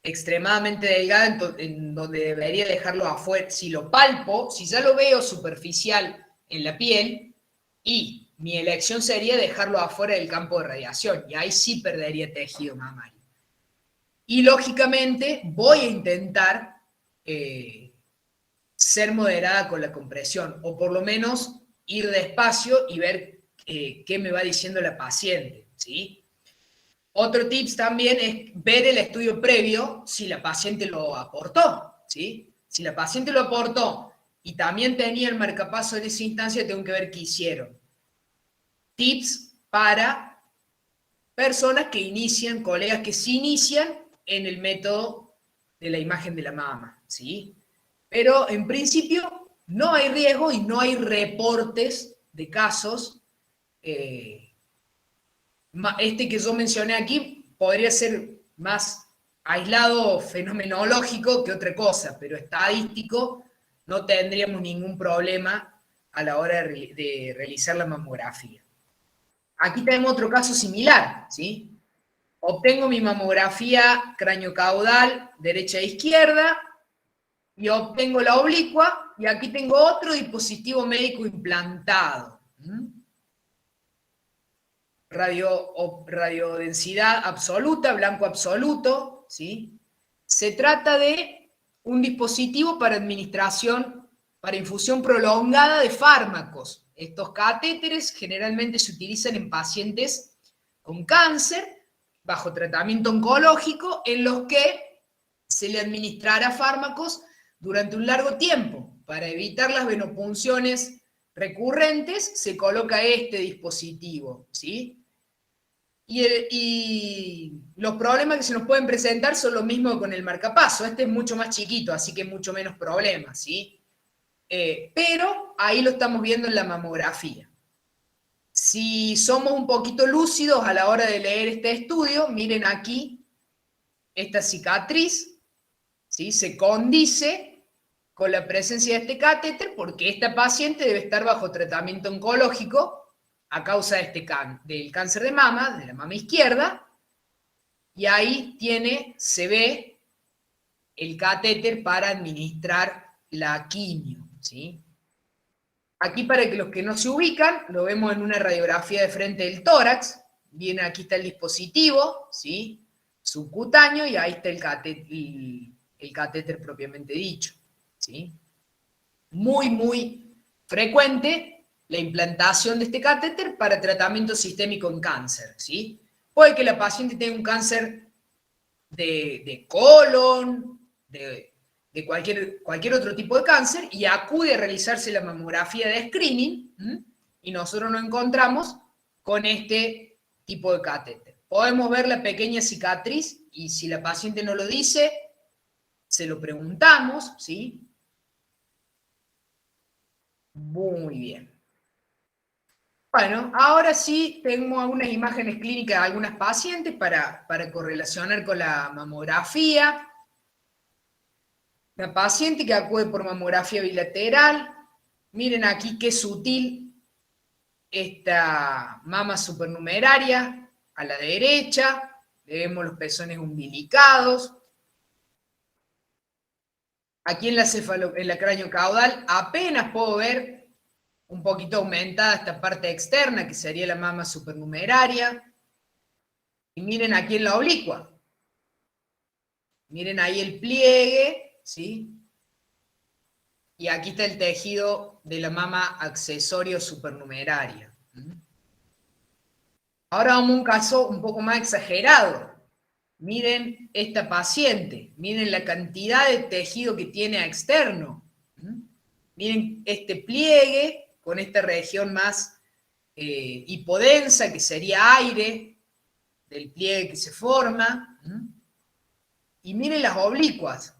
extremadamente delgada en donde debería dejarlo afuera. Si lo palpo, si ya lo veo superficial en la piel, y mi elección sería dejarlo afuera del campo de radiación, y ahí sí perdería tejido mamario. Y lógicamente voy a intentar ser moderada con la compresión, o por lo menos ir despacio y ver qué me va diciendo la paciente, ¿sí? Otro tips también es ver el estudio previo si la paciente lo aportó, ¿sí? Si la paciente lo aportó y también tenía el marcapaso en esa instancia, tengo que ver qué hicieron. Tips para personas que inician, colegas que se inician en el método de la imagen de la mama, ¿sí? Pero en principio no hay riesgo y no hay reportes de casos. Este que yo mencioné aquí podría ser más aislado fenomenológico que otra cosa, pero estadístico no tendríamos ningún problema a la hora de realizar la mamografía. Aquí tenemos otro caso similar, ¿sí? Obtengo mi mamografía craneocaudal derecha e izquierda y obtengo la oblicua, y aquí tengo otro dispositivo médico implantado. Radiodensidad absoluta, blanco absoluto, ¿sí? Se trata de un dispositivo para administración, para infusión prolongada de fármacos. Estos catéteres generalmente se utilizan en pacientes con cáncer, bajo tratamiento oncológico, en los que se le administrará fármacos durante un largo tiempo. Para evitar las venopunciones recurrentes, se coloca este dispositivo, ¿sí? Y los problemas que se nos pueden presentar son los mismos que con el marcapaso. Este es mucho más chiquito, así que mucho menos problemas, ¿sí? Pero ahí lo estamos viendo en la mamografía. Si somos un poquito lúcidos a la hora de leer este estudio, miren aquí esta cicatriz, ¿sí? Se condice con la presencia de este catéter porque esta paciente debe estar bajo tratamiento oncológico a causa de del cáncer de mama, de la mama izquierda, y ahí se ve el catéter para administrar la quimio, ¿sí? Aquí, para que los que no se ubican, lo vemos en una radiografía de frente del tórax. Bien, aquí está el dispositivo, ¿sí? Subcutáneo, y ahí está el catéter propiamente dicho, ¿sí? Muy, muy frecuente la implantación de este catéter para tratamiento sistémico en cáncer, ¿sí? Puede que la paciente tenga un cáncer de colon, de cualquier otro tipo de cáncer, y acude a realizarse la mamografía de screening, y nosotros nos encontramos con este tipo de catéter. Podemos ver la pequeña cicatriz, y si la paciente no lo dice, se lo preguntamos, ¿sí? Muy bien. Bueno, ahora sí tengo algunas imágenes clínicas de algunas pacientes para correlacionar con la mamografía. La paciente que acude por mamografía bilateral, miren aquí qué sutil esta mama supernumeraria a la derecha, vemos los pezones umbilicados. Aquí en la cráneo caudal apenas puedo ver un poquito aumentada esta parte externa, que sería la mama supernumeraria. Y miren aquí en la oblicua. Miren ahí el pliegue, ¿sí? Y aquí está el tejido de la mama accesorio supernumeraria. Ahora vamos a un caso un poco más exagerado. Miren esta paciente, miren la cantidad de tejido que tiene externo. Miren este pliegue con esta región más hipodensa, que sería aire, del pliegue que se forma. Y miren las oblicuas.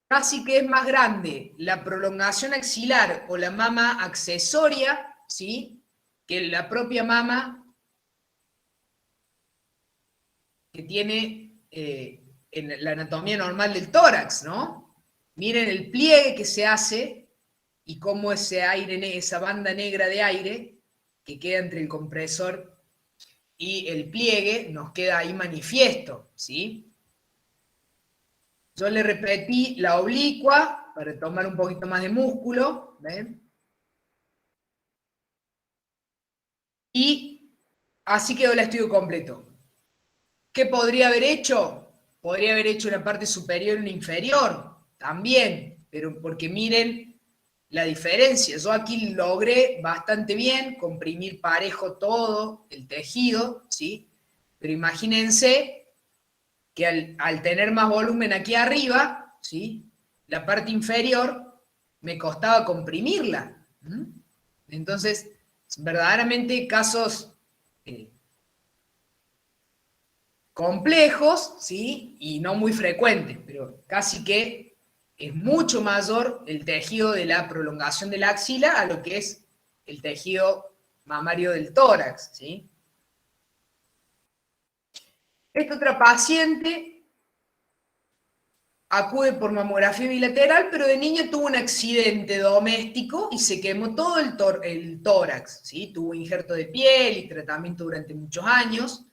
Casi que es más grande la prolongación axilar o la mama accesoria, ¿sí?, que la propia mama que tiene en la anatomía normal del tórax, ¿no? Miren el pliegue que se hace y cómo ese aire, esa banda negra de aire que queda entre el compresor y el pliegue nos queda ahí manifiesto, ¿sí? Yo le repetí la oblicua para tomar un poquito más de músculo, ¿ven? Y así quedó el estudio completo. ¿Qué podría haber hecho? Podría haber hecho una parte superior y una inferior, también, pero porque miren la diferencia. Yo aquí logré bastante bien comprimir parejo todo el tejido, ¿sí? Pero imagínense que al tener más volumen aquí arriba, ¿sí?, la parte inferior me costaba comprimirla. Entonces, verdaderamente casos complejos, ¿sí?, y no muy frecuentes, pero casi que es mucho mayor el tejido de la prolongación de la axila a lo que es el tejido mamario del tórax, ¿sí? Esta otra paciente acude por mamografía bilateral, pero de niño tuvo un accidente doméstico y se quemó todo el tórax, ¿sí? Tuvo injerto de piel y tratamiento durante muchos años.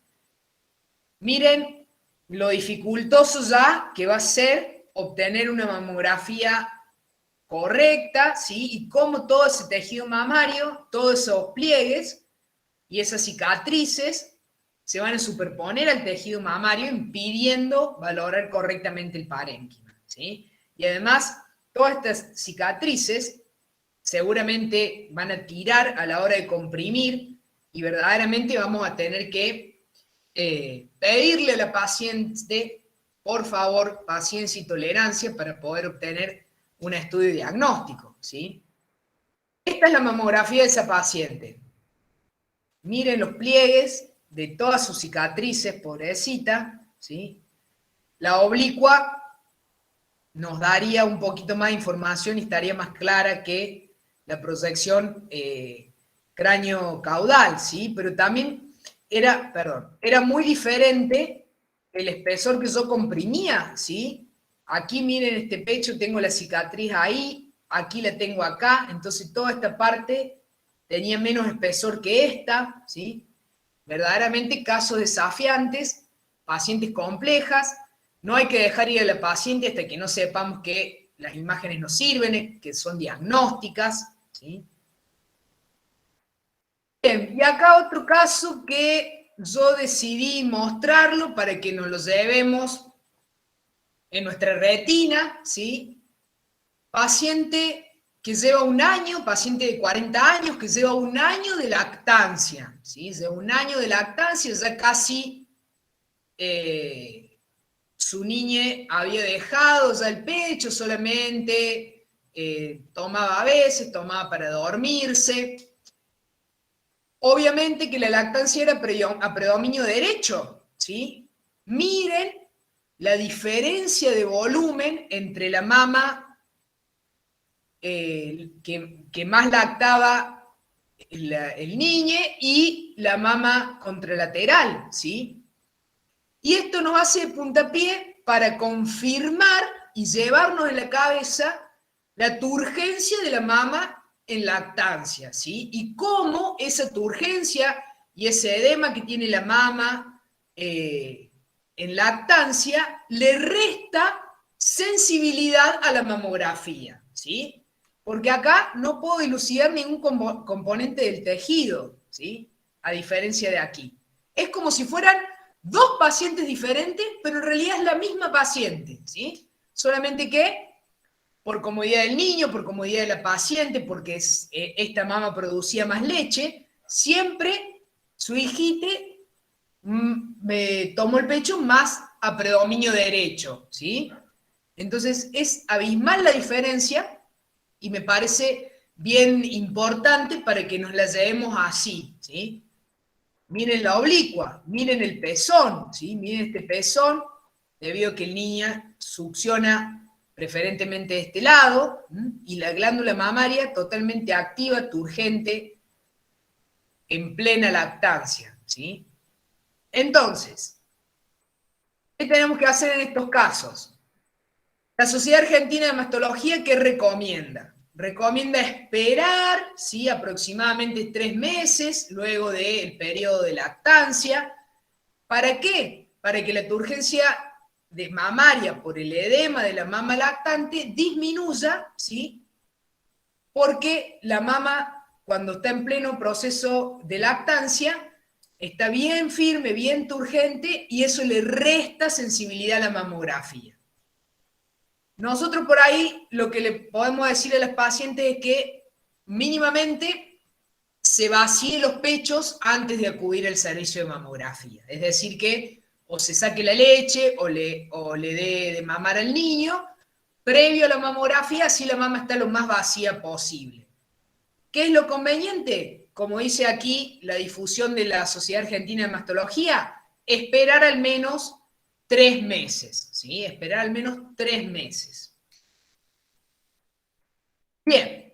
Miren lo dificultoso ya que va a ser obtener una mamografía correcta, ¿sí? Y cómo todo ese tejido mamario, todos esos pliegues y esas cicatrices se van a superponer al tejido mamario, impidiendo valorar correctamente el parénquima, ¿sí? Y además, todas estas cicatrices seguramente van a tirar a la hora de comprimir y verdaderamente vamos a tener que pedirle a la paciente, por favor, paciencia y tolerancia para poder obtener un estudio diagnóstico, ¿sí? Esta es la mamografía de esa paciente. Miren los pliegues de todas sus cicatrices, pobrecita, ¿sí? La oblicua nos daría un poquito más de información y estaría más clara que la proyección cráneo-caudal, ¿sí? Pero también era muy diferente el espesor que yo comprimía, ¿sí? Aquí miren este pecho, tengo la cicatriz ahí, aquí la tengo acá, entonces toda esta parte tenía menos espesor que esta, ¿sí? Verdaderamente casos desafiantes, pacientes complejas, no hay que dejar ir a la paciente hasta que no sepamos que las imágenes nos sirven, que son diagnósticas, ¿sí? Bien, y acá otro caso que yo decidí mostrarlo para que nos lo llevemos en nuestra retina, ¿sí? Paciente que lleva un año, paciente de 40 años, que lleva un año de lactancia, ¿sí? Lleva un año de lactancia, ya casi su niña había dejado ya el pecho, solamente tomaba a veces, tomaba para dormirse. Obviamente que la lactancia era a predominio derecho, ¿sí? Miren la diferencia de volumen entre la mama que más lactaba el niño y la mama contralateral, ¿sí? Y esto nos hace puntapié para confirmar y llevarnos en la cabeza la turgencia de la mama en lactancia, ¿sí? Y cómo esa turgencia y ese edema que tiene la mama en lactancia le resta sensibilidad a la mamografía, ¿sí? Porque acá no puedo dilucidar ningún componente del tejido, ¿sí? A diferencia de aquí. Es como si fueran dos pacientes diferentes, pero en realidad es la misma paciente, ¿sí? Solamente que por comodidad del niño, por comodidad de la paciente, porque esta mama producía más leche, siempre su hijite me tomó el pecho más a predominio derecho, ¿sí? Entonces es abismal la diferencia y me parece bien importante para que nos la llevemos así, ¿sí? Miren la oblicua, miren el pezón, ¿sí? Miren este pezón, debido a que el niño succiona preferentemente de este lado, y la glándula mamaria totalmente activa, turgente, en plena lactancia, ¿sí? Entonces, ¿qué tenemos que hacer en estos casos? La Sociedad Argentina de Mastología, ¿qué recomienda? Recomienda esperar, ¿sí? Aproximadamente 3 meses luego del periodo de lactancia. ¿Para qué? Para que la turgencia mamaria por el edema de la mama lactante disminuya, ¿sí? Porque la mama, cuando está en pleno proceso de lactancia, está bien firme, bien turgente, y eso le resta sensibilidad a la mamografía. Nosotros por ahí lo que le podemos decir a las pacientes es que mínimamente se vacíe los pechos antes de acudir al servicio de mamografía. Es decir, que o se saque la leche o le dé de mamar al niño previo a la mamografía, así la mama está lo más vacía posible. ¿Qué es lo conveniente? Como dice aquí la difusión de la Sociedad Argentina de Mastología, esperar al menos 3 meses, ¿sí? Esperar al menos 3 meses. Bien.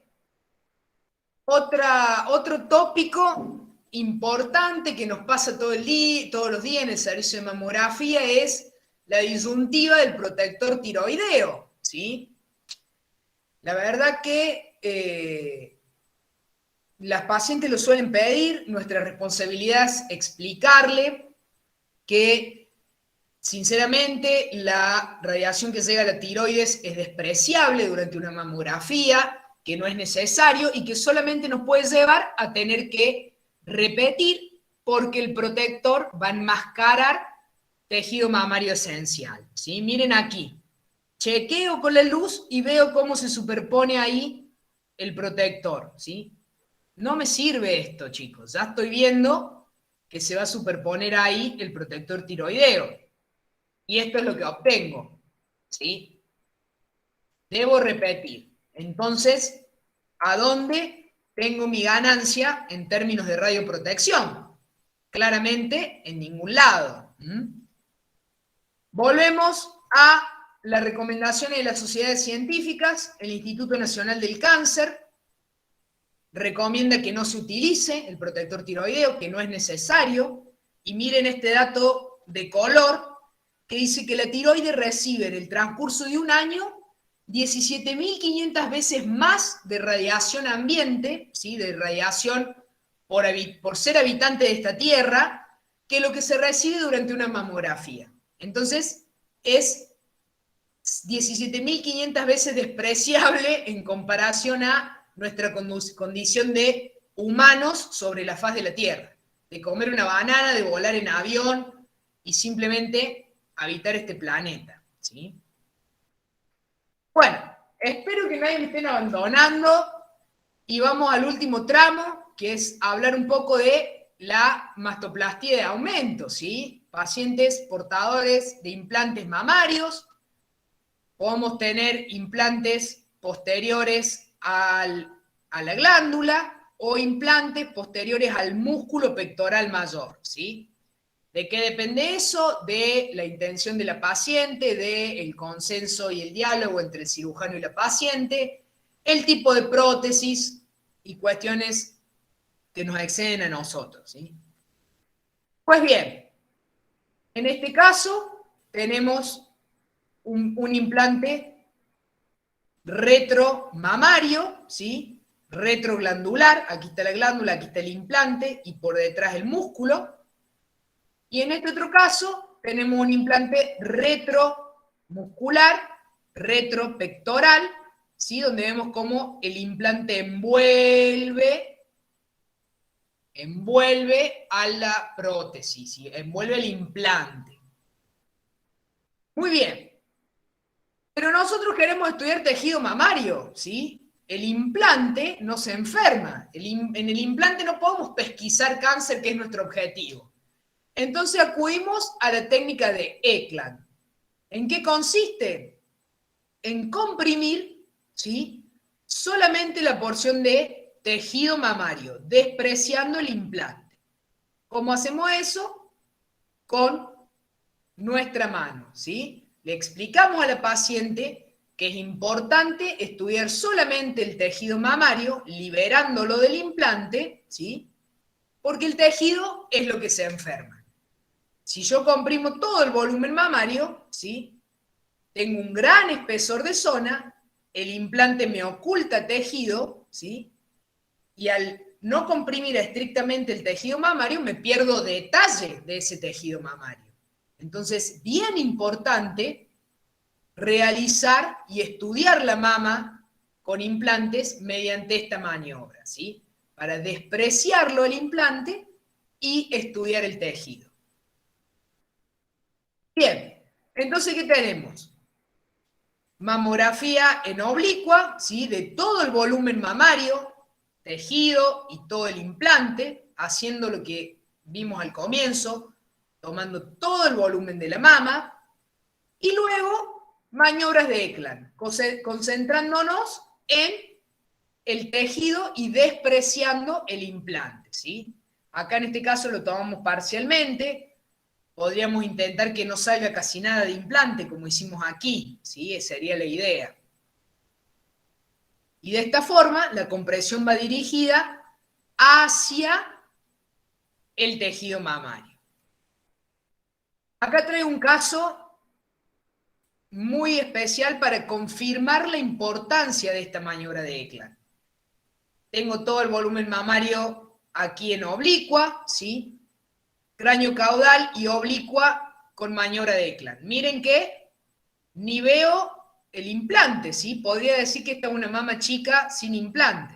Otro tópico importante que nos pasa todos los días en el servicio de mamografía es la disyuntiva del protector tiroideo, ¿sí? La verdad que las pacientes lo suelen pedir, nuestra responsabilidad es explicarle que sinceramente la radiación que llega a la tiroides es despreciable durante una mamografía, que no es necesario y que solamente nos puede llevar a tener que repetir porque el protector va a enmascarar tejido mamario esencial, ¿sí? Miren aquí, chequeo con la luz y veo cómo se superpone ahí el protector, ¿sí? No me sirve esto, chicos, ya estoy viendo que se va a superponer ahí el protector tiroideo, y esto es lo que obtengo, ¿sí? Debo repetir, entonces, ¿a dónde tengo mi ganancia en términos de radioprotección? Claramente, en ningún lado. Volvemos a las recomendaciones de las sociedades científicas. El Instituto Nacional del Cáncer recomienda que no se utilice el protector tiroideo, que no es necesario. Y miren este dato de color, que dice que la tiroide recibe en el transcurso de un año 17.500 veces más de radiación ambiente, ¿sí? De radiación por ser habitante de esta Tierra, que lo que se recibe durante una mamografía. Entonces, es 17.500 veces despreciable en comparación a nuestra condición de humanos sobre la faz de la Tierra, de comer una banana, de volar en avión y simplemente habitar este planeta, ¿sí? Bueno, espero que nadie me esté abandonando y vamos al último tramo, que es hablar un poco de la mastoplastia de aumento, ¿sí? Pacientes portadores de implantes mamarios, podemos tener implantes posteriores a la glándula o implantes posteriores al músculo pectoral mayor, ¿sí? ¿De qué depende eso? De la intención de la paciente, del consenso y el diálogo entre el cirujano y la paciente, el tipo de prótesis y cuestiones que nos exceden a nosotros, ¿sí? Pues bien, en este caso tenemos un implante retromamario, ¿sí? Retroglandular, aquí está la glándula, aquí está el implante y por detrás el músculo. Y en este otro caso tenemos un implante retromuscular, retropectoral, ¿sí? Donde vemos cómo el implante envuelve a la prótesis, ¿sí? Envuelve el implante. Muy bien. Pero nosotros queremos estudiar tejido mamario, ¿sí? El implante no se enferma. En el implante no podemos pesquisar cáncer, que es nuestro objetivo. Entonces acudimos a la técnica de Ekland. ¿En qué consiste? En comprimir, ¿sí? Solamente la porción de tejido mamario, despreciando el implante. ¿Cómo hacemos eso? Con nuestra mano, ¿sí? Le explicamos a la paciente que es importante estudiar solamente el tejido mamario, liberándolo del implante, ¿sí? Porque el tejido es lo que se enferma. Si yo comprimo todo el volumen mamario, ¿sí? Tengo un gran espesor de zona, el implante me oculta tejido, ¿sí? Y al no comprimir estrictamente el tejido mamario, me pierdo detalle de ese tejido mamario. Entonces, bien importante realizar y estudiar la mama con implantes mediante esta maniobra, ¿sí? Para despreciarlo el implante y estudiar el tejido. Bien, entonces, ¿qué tenemos? Mamografía en oblicua, ¿sí? De todo el volumen mamario, tejido y todo el implante, haciendo lo que vimos al comienzo, tomando todo el volumen de la mama, y luego maniobras de Ekland, concentrándonos en el tejido y despreciando el implante, ¿sí? Acá en este caso lo tomamos parcialmente, podríamos intentar que no salga casi nada de implante, como hicimos aquí, ¿sí? Esa sería la idea. Y de esta forma, la compresión va dirigida hacia el tejido mamario. Acá traigo un caso muy especial para confirmar la importancia de esta maniobra de Ekland. Tengo todo el volumen mamario aquí en oblicua, ¿sí? Cráneo caudal y oblicua con maniobra de Ekland. Miren que ni veo el implante, ¿sí? Podría decir que esta es una mama chica sin implante.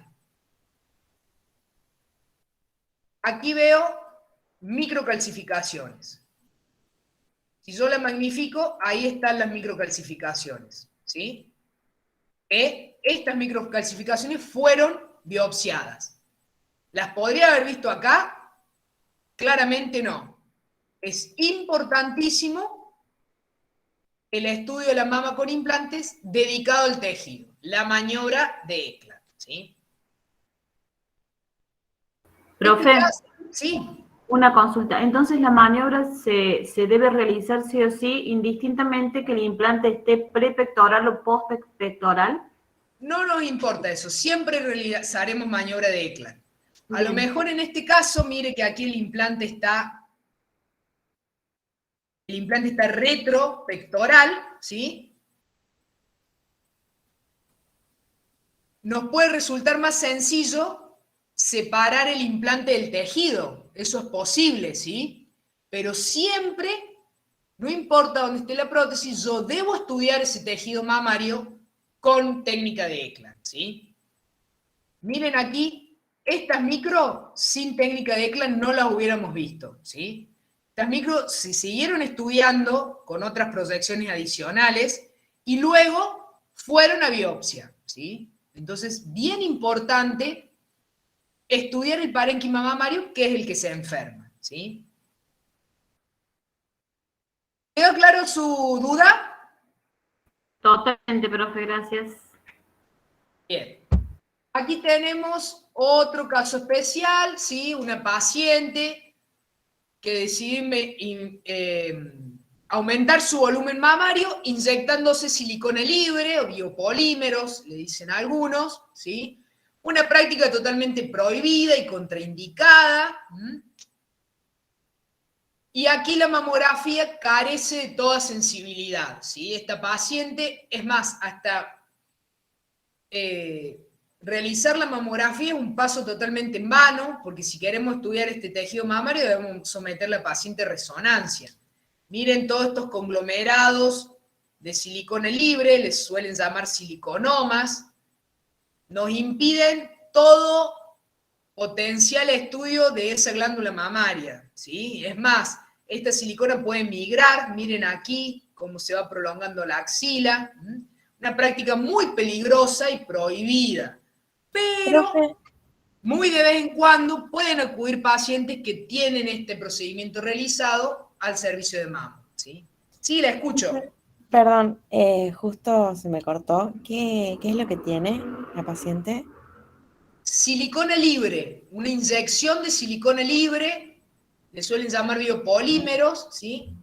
Aquí veo microcalcificaciones. Si yo la magnifico, ahí están las microcalcificaciones, ¿sí? Estas microcalcificaciones fueron biopsiadas. ¿Las podría haber visto acá? Claramente no. Es importantísimo el estudio de la mama con implantes dedicado al tejido, la maniobra de Ekland, ¿sí? Profe, sí. una consulta. Entonces, la maniobra se debe realizar sí o sí, indistintamente que el implante esté prepectoral o postpectoral. No nos importa eso, siempre realizaremos maniobra de Ekland. A lo Bien. mejor en este caso, mire que aquí el implante está retropectoral, ¿sí? Nos puede resultar más sencillo separar el implante del tejido. Eso es posible, ¿sí? Pero siempre, no importa dónde esté la prótesis, yo debo estudiar ese tejido mamario con técnica de Ekland, ¿sí? Miren aquí, estas micro, sin técnica de Ekland no las hubiéramos visto, ¿sí? Estas micro se siguieron estudiando con otras proyecciones adicionales y luego fueron a biopsia, ¿sí? Entonces, bien importante estudiar el parénquima mamario, que es el que se enferma, ¿sí? ¿Quedó claro su duda? Totalmente, profe, gracias. Bien. Aquí tenemos otro caso especial, ¿sí? Una paciente que decidió aumentar su volumen mamario inyectándose silicona libre o biopolímeros, le dicen algunos, ¿sí? Una práctica totalmente prohibida y contraindicada. Y aquí la mamografía carece de toda sensibilidad, ¿sí? Esta paciente, es más, hasta realizar la mamografía es un paso totalmente en vano, porque si queremos estudiar este tejido mamario debemos someter a la paciente a resonancia. Miren todos estos conglomerados de silicona libre, les suelen llamar siliconomas, nos impiden todo potencial estudio de esa glándula mamaria, ¿sí? Es más, esta silicona puede migrar, miren aquí cómo se va prolongando la axila, una práctica muy peligrosa y prohibida, pero Profe, muy de vez en cuando pueden acudir pacientes que tienen este procedimiento realizado al servicio de mama, ¿sí? Sí, la escucho. perdón, justo se me cortó. ¿Qué es lo que tiene la paciente? Silicona libre, una inyección de silicona libre, le suelen llamar biopolímeros, ¿sí?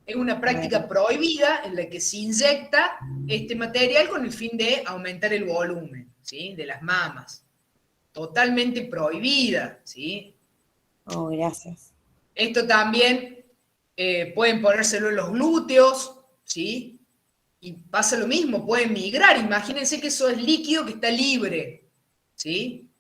Es una práctica Bueno, prohibida en la que se inyecta este material con el fin de aumentar el volumen, ¿sí? De las mamas. Totalmente prohibida, ¿sí? oh, gracias. Esto también pueden ponérselo en los glúteos, ¿sí? Y pasa lo mismo, pueden migrar. Imagínense que eso es líquido que está libre, ¿sí?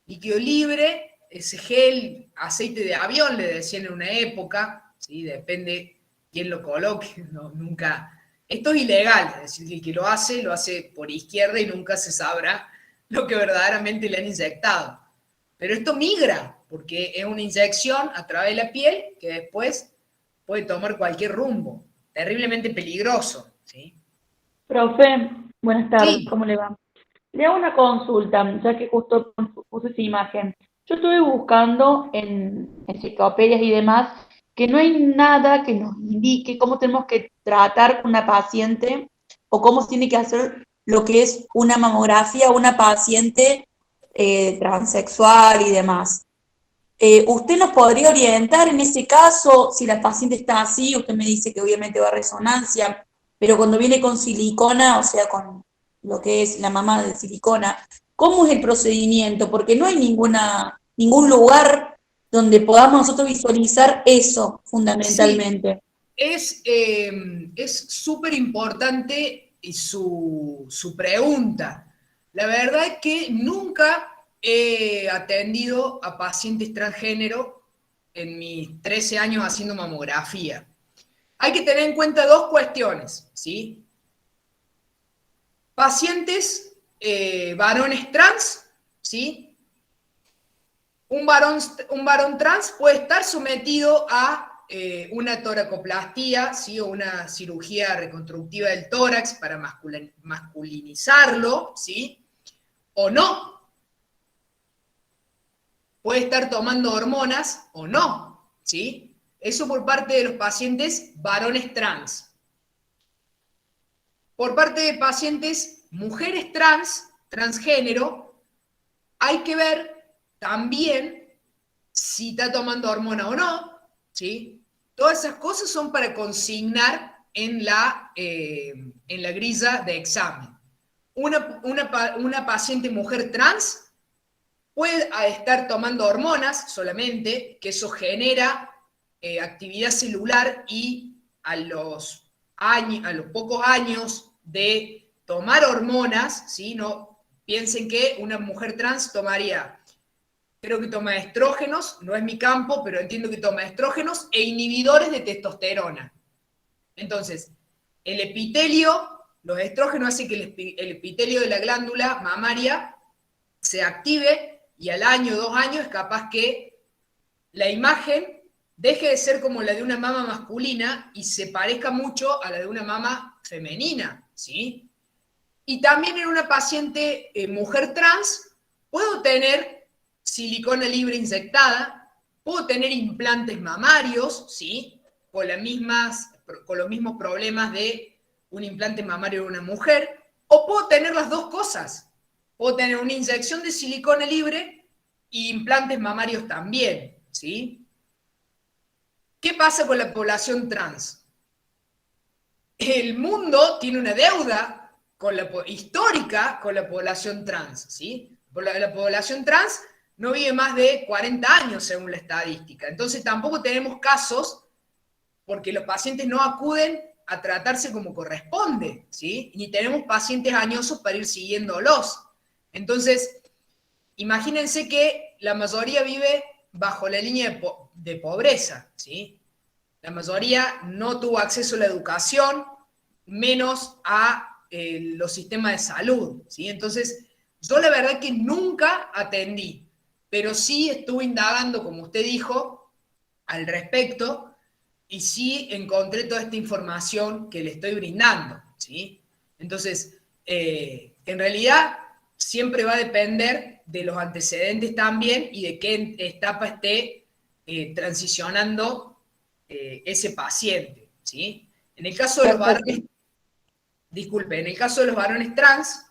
Líquido libre, ese gel, aceite de avión, le decían en una época, ¿sí? Depende quién lo coloque, no, nunca. Esto es ilegal, es decir, el que lo hace por izquierda y nunca se sabrá lo que verdaderamente le han inyectado. Pero esto migra, porque es una inyección a través de la piel que después puede tomar cualquier rumbo. Terriblemente peligroso, ¿sí? Profe, buenas tardes, Sí, ¿cómo le va? Le hago una consulta, ya que justo puse esa imagen. Yo estuve buscando en enciclopedias y demás que no hay nada que nos indique cómo tenemos que tratar con una paciente o cómo se tiene que hacer lo que es una mamografía a una paciente transexual y demás. ¿Usted nos podría orientar en ese caso? Si la paciente está así, usted me dice que obviamente va a resonancia, pero cuando viene con silicona, o sea, con lo que es la mama de silicona, ¿cómo es el procedimiento? Porque no hay ningún lugar donde podamos nosotros visualizar eso sí, fundamentalmente. es súper importante su pregunta. La verdad es que nunca he atendido a pacientes transgénero en mis 13 años haciendo mamografía. Hay que tener en cuenta dos cuestiones, ¿sí? Pacientes varones trans, ¿sí? un varón trans puede estar sometido a una toracoplastía, ¿sí? O una cirugía reconstructiva del tórax para masculinizarlo, ¿sí? O no. Puede estar tomando hormonas o no, ¿sí? Eso por parte de los pacientes varones trans. Por parte de pacientes mujeres transgénero, hay que ver también si está tomando hormona o no, ¿sí? Todas esas cosas son para consignar en la grilla de examen. Una paciente mujer trans puede estar tomando hormonas solamente, que eso genera actividad celular y a los pocos años de tomar hormonas, ¿sí? No piensen que una mujer trans tomaría, creo que toma estrógenos, no es mi campo, pero entiendo que toma estrógenos e inhibidores de testosterona. Entonces, el epitelio, los estrógenos hacen que el epitelio de la glándula mamaria se active y al año, 2 años, es capaz que la imagen deje de ser como la de una mama masculina y se parezca mucho a la de una mama femenina, ¿sí? Y también en una paciente mujer trans, puedo tener silicona libre inyectada, puedo tener implantes mamarios, ¿sí? Con los mismos problemas de un implante mamario de una mujer, o puedo tener las dos cosas. Puedo tener una inyección de silicona libre y implantes mamarios también, ¿sí? ¿Qué pasa con la población trans? El mundo tiene una deuda histórica con la población trans, ¿sí? La población trans no vive más de 40 años según la estadística, entonces tampoco tenemos casos porque los pacientes no acuden a tratarse como corresponde, ¿sí? Ni tenemos pacientes añosos para ir siguiéndolos. Entonces, imagínense que la mayoría vive bajo la línea de pobreza, ¿sí? La mayoría no tuvo acceso a la educación, menos a los sistemas de salud, ¿sí? Entonces, yo la verdad que nunca atendí, pero sí estuve indagando, como usted dijo, al respecto, y sí encontré toda esta información que le estoy brindando, ¿sí? Entonces, en realidad, siempre va a depender de los antecedentes también y de qué etapa esté transicionando ese paciente, ¿sí? En el caso de los varones, disculpe, en el caso de los varones trans,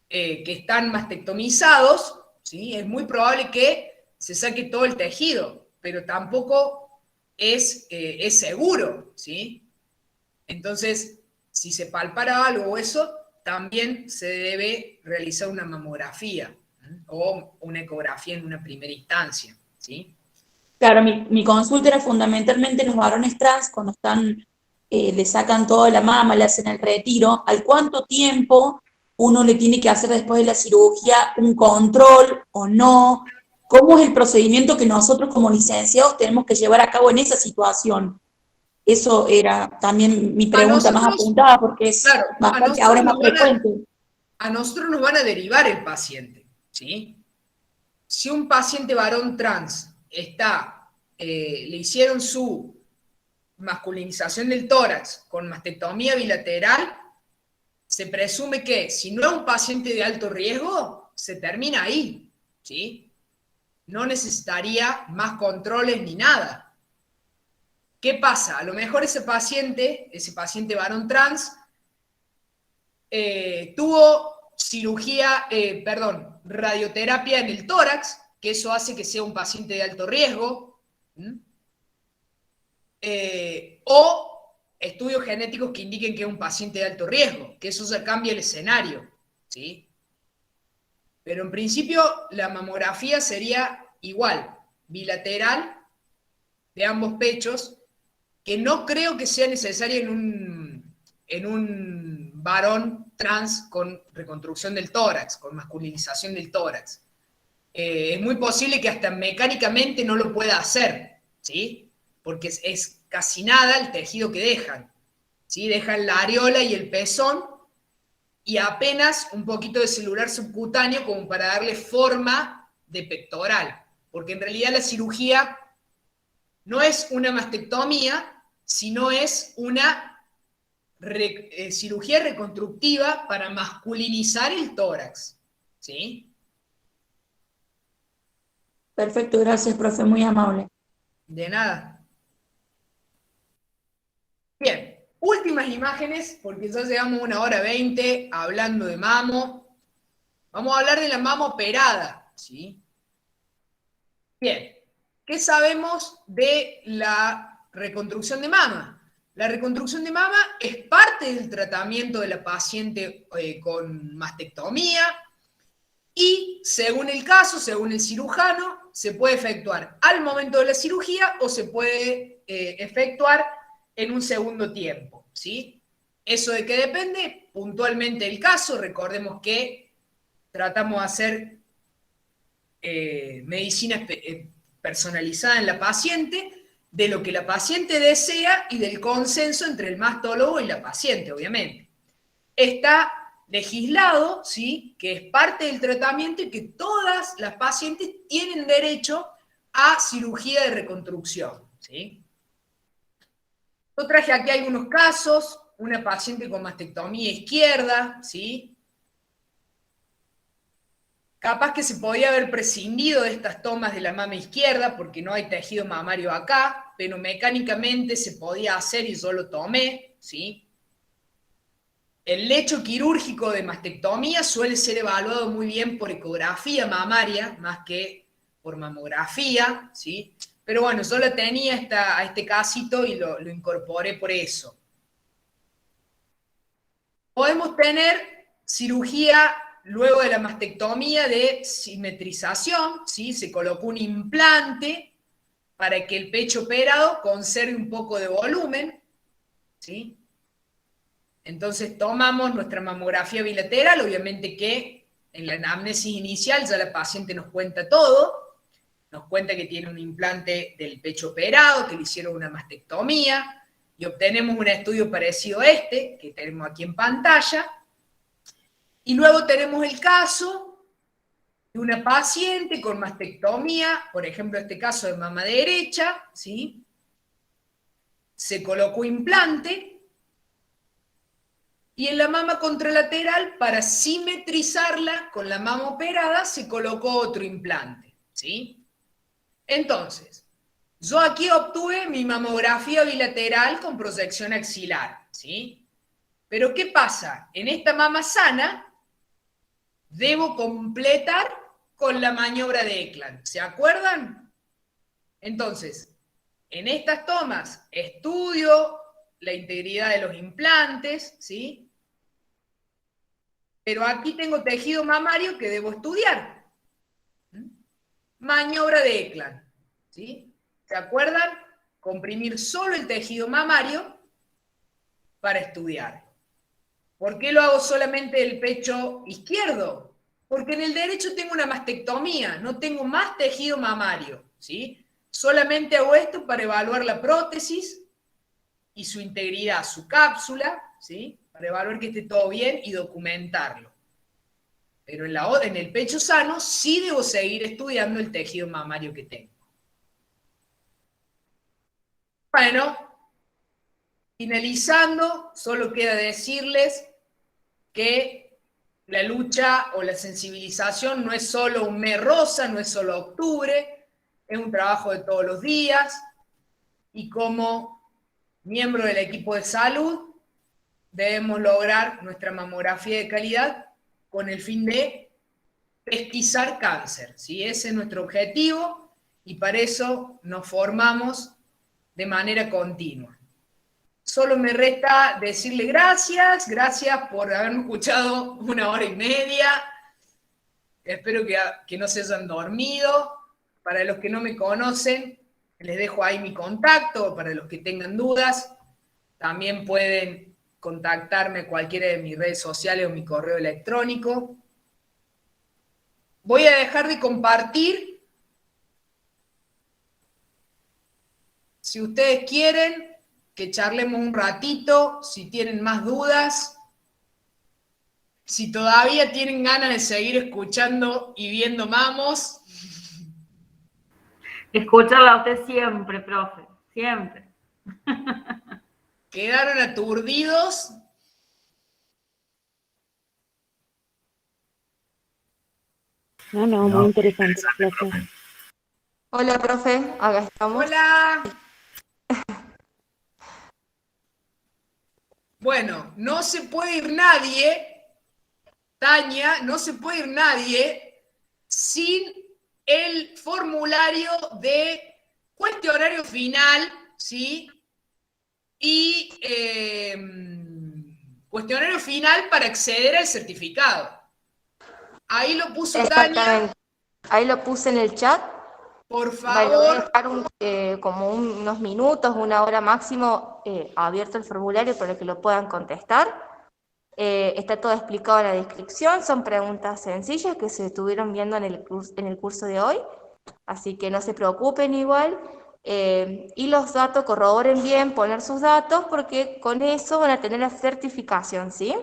que están mastectomizados, ¿sí? Es muy probable que se saque todo el tejido, pero tampoco es seguro, ¿sí? Entonces, si se palpara algo o eso, también se debe realizar una mamografía, ¿sí? O una ecografía en una primera instancia, ¿sí? Claro, mi consulta era fundamentalmente los varones trans, cuando están, le sacan toda la mama, le hacen el retiro, ¿al cuánto tiempo uno le tiene que hacer después de la cirugía un control o no? ¿Cómo es el procedimiento que nosotros como licenciados tenemos que llevar a cabo en esa situación? Eso era también mi pregunta más apuntada, porque es claro, bastante, ahora es más frecuente. A nosotros nos van a derivar el paciente, ¿sí? Si un paciente varón trans le hicieron su masculinización del tórax con mastectomía bilateral, se presume que si no es un paciente de alto riesgo, se termina ahí, ¿sí? No necesitaría más controles ni nada. ¿Qué pasa? A lo mejor ese paciente varón trans, tuvo radioterapia en el tórax, que eso hace que sea un paciente de alto riesgo, o estudios genéticos que indiquen que es un paciente de alto riesgo, que eso ya cambia el escenario, ¿sí? Pero en principio la mamografía sería igual, bilateral, de ambos pechos, que no creo que sea necesaria en un varón trans con reconstrucción del tórax, con masculinización del tórax. Es muy posible que hasta mecánicamente no lo pueda hacer, ¿sí? Porque es casi nada el tejido que dejan, ¿sí? Dejan la areola y el pezón y apenas un poquito de celular subcutáneo como para darle forma de pectoral. Porque en realidad la cirugía no es una mastectomía, sino es una cirugía reconstructiva para masculinizar el tórax, ¿sí? Perfecto, gracias, profe, muy amable. De nada. Bien, últimas imágenes, porque ya llevamos 1 hora 20 hablando de mamo. Vamos a hablar de la mama operada, ¿sí? Bien, ¿qué sabemos de la reconstrucción de mama? La reconstrucción de mama es parte del tratamiento de la paciente con mastectomía y según el caso, según el cirujano, se puede efectuar al momento de la cirugía o se puede efectuar en un segundo tiempo, ¿sí? ¿Eso de qué depende? Puntualmente el caso, recordemos que tratamos de hacer medicina personalizada en la paciente, de lo que la paciente desea y del consenso entre el mastólogo y la paciente, obviamente. Está legislado, ¿sí?, que es parte del tratamiento y que todas las pacientes tienen derecho a cirugía de reconstrucción, ¿sí? Yo traje aquí algunos casos, una paciente con mastectomía izquierda, ¿sí? Capaz que se podía haber prescindido de estas tomas de la mama izquierda porque no hay tejido mamario acá, pero mecánicamente se podía hacer y yo lo tomé, ¿sí? El lecho quirúrgico de mastectomía suele ser evaluado muy bien por ecografía mamaria, más que por mamografía, ¿sí? Pero bueno, yo la tenía a este casito y lo incorporé por eso. Podemos tener cirugía luego de la mastectomía de simetrización, ¿sí? Se colocó un implante para que el pecho operado conserve un poco de volumen, ¿sí? Entonces tomamos nuestra mamografía bilateral, obviamente que en la anamnesis inicial ya la paciente nos cuenta todo, nos cuenta que tiene un implante del pecho operado, que le hicieron una mastectomía, y obtenemos un estudio parecido a este, que tenemos aquí en pantalla, y luego tenemos el caso de una paciente con mastectomía, por ejemplo, este caso de mama derecha, ¿sí? Se colocó implante, y en la mama contralateral, para simetrizarla con la mama operada, se colocó otro implante, ¿sí? Entonces, yo aquí obtuve mi mamografía bilateral con proyección axilar, ¿sí? Pero ¿qué pasa? En esta mama sana, debo completar con la maniobra de Ekland. ¿Se acuerdan? Entonces, en estas tomas estudio la integridad de los implantes, ¿sí? Pero aquí tengo tejido mamario que debo estudiar. Maniobra de Ekland, ¿sí? ¿Se acuerdan? Comprimir solo el tejido mamario para estudiar. ¿Por qué lo hago solamente del pecho izquierdo? Porque en el derecho tengo una mastectomía, no tengo más tejido mamario, ¿sí? Solamente hago esto para evaluar la prótesis y su integridad, su cápsula, ¿sí? Para evaluar que esté todo bien y documentarlo. Pero en el pecho sano sí debo seguir estudiando el tejido mamario que tengo. Bueno, finalizando, solo queda decirles que la lucha o la sensibilización no es solo un mes rosa, no es solo octubre, es un trabajo de todos los días, y como miembro del equipo de salud debemos lograr nuestra mamografía de calidad con el fin de pesquisar cáncer, ¿sí? Ese es nuestro objetivo y para eso nos formamos de manera continua. Solo me resta decirle gracias por haberme escuchado 1 hora y media. Espero que no se hayan dormido. Para los que no me conocen, les dejo ahí mi contacto. Para los que tengan dudas, también pueden contactarme a cualquiera de mis redes sociales o mi correo electrónico. Voy a dejar de compartir. Si ustedes quieren que charlemos un ratito, si tienen más dudas, si todavía tienen ganas de seguir escuchando y viendo mamos, Escucharla a usted siempre, profe, siempre. ¿Quedaron aturdidos? No, muy interesante, profe. Hola, profe, acá estamos. Hola. Bueno, no se puede ir nadie, Tania, no se puede ir nadie sin el formulario de cuestionario final, ¿sí? Y cuestionario final para acceder al certificado. Ahí lo puso Tania. Exactamente. Ahí lo puse en el chat. Por Vale, voy a favor. dejar como unos minutos, una hora máximo, abierto el formulario para que lo puedan contestar. Está todo explicado en la descripción, son preguntas sencillas que se estuvieron viendo en el curso de hoy, así que no se preocupen igual. Y los datos, corroboren bien, poner sus datos, porque con eso van a tener la certificación, ¿sí?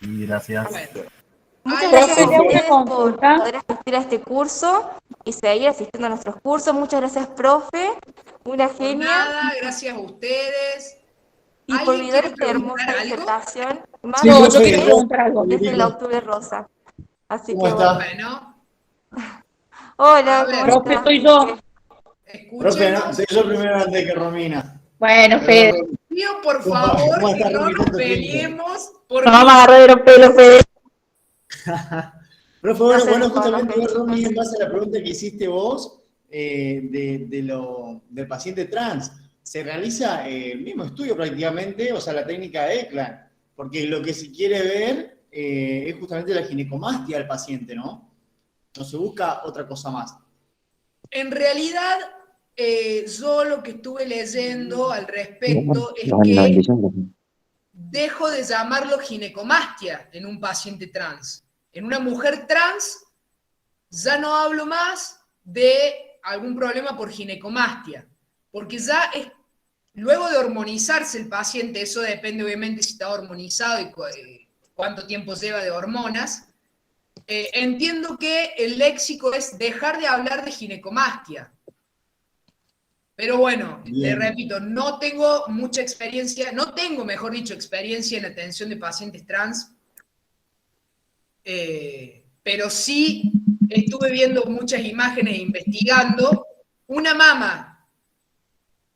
Y gracias. Bueno. Muchas Ay, gracias a Profe, ustedes una por consulta. poder asistir a este curso y seguir asistiendo a nuestros cursos. Muchas gracias, profe. Una por genia. nada, gracias a ustedes. Y por ¿Alguien olvidar quiere esta hermosa preguntar algo? disertación. Más Sí, Yo profe, quería preguntar algo. desde el octubre rosa. Así ¿Cómo que está? Bueno, hola, A ver. ¿cómo Profe, estás? soy yo. Profe, no, escuchemos. soy yo primero antes que Romina. Bueno, Perdón, Fede, Romy. Pido por ¿Cómo favor que está, no Romy, nos tanto tiempo? peleemos nos porque vamos a agarrar de los pelos, Fede. Profe, No se bueno, nos justamente conozcan, Romy, chicos. en base a la pregunta que hiciste vos del paciente trans, se realiza el mismo estudio prácticamente, o sea, la técnica ECLA, porque lo que se quiere ver es justamente la ginecomastia del paciente, ¿no? No se busca otra cosa más. en realidad yo lo que estuve leyendo al respecto es No, que no, dejo de llamarlo ginecomastia en un paciente trans. En una mujer trans ya no hablo más de algún problema por ginecomastia, porque ya es, luego de hormonizarse el paciente, eso depende obviamente si está hormonizado y cuánto tiempo lleva de hormonas, entiendo que el léxico es dejar de hablar de ginecomastia. Pero bueno, le Bien. repito, no tengo mucha experiencia, no tengo, mejor dicho, experiencia en atención de pacientes trans, pero sí estuve viendo muchas imágenes e investigando. Una mama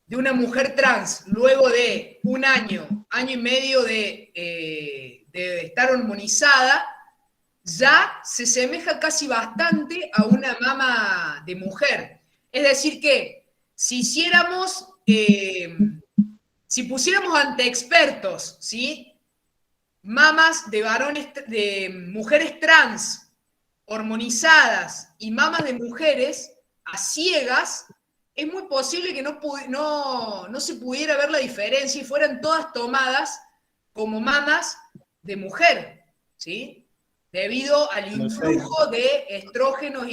de una mujer trans luego de un año, año y medio de estar hormonizada, ya se semeja casi bastante a una mama de mujer. Es decir que si hiciéramos, si pusiéramos ante expertos, ¿sí? Mamas de varones, de mujeres trans hormonizadas y mamas de mujeres a ciegas, es muy posible que no se pudiera ver la diferencia y fueran todas tomadas como mamas de mujer, ¿sí? Debido al influjo de estrógenos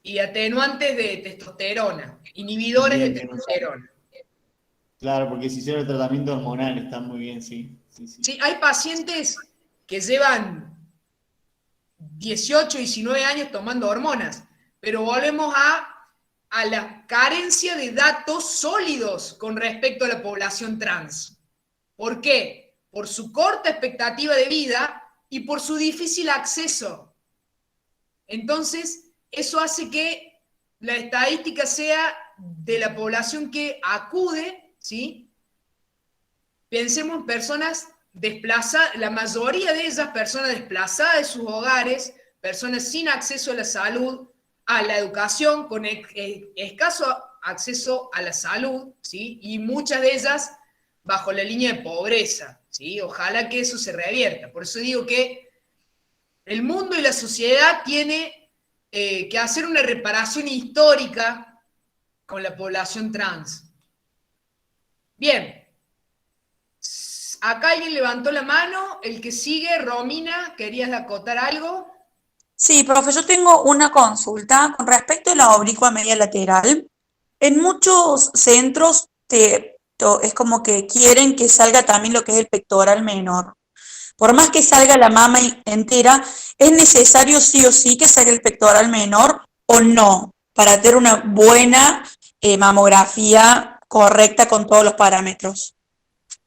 y atenuantes de testosterona, inhibidores de Bien, testosterona. Claro, porque si hicieron el tratamiento hormonal, está muy bien, sí. Sí, hay pacientes que llevan 18, 19 años tomando hormonas, pero volvemos a la carencia de datos sólidos con respecto a la población trans. ¿Por qué? Por su corta expectativa de vida y por su difícil acceso. Entonces, eso hace que la estadística sea de la población que acude, ¿sí? Pensemos en personas desplazadas, la mayoría de ellas personas desplazadas de sus hogares, personas sin acceso a la salud, a la educación, con escaso acceso a la salud, ¿sí? Y muchas de ellas bajo la línea de pobreza, ¿sí? Ojalá que eso se revierta. Por eso digo que el mundo y la sociedad tiene que hacer una reparación histórica con la población trans. Bien. Acá alguien levantó la mano, el que sigue, Romina, ¿querías acotar algo? Sí, profe, yo tengo una consulta con respecto a la oblicua media lateral. En muchos centros es como que quieren que salga también lo que es el pectoral menor. por más que salga la mama entera, ¿es necesario sí o sí que salga el pectoral menor o no? Para tener una buena mamografía correcta con todos los parámetros.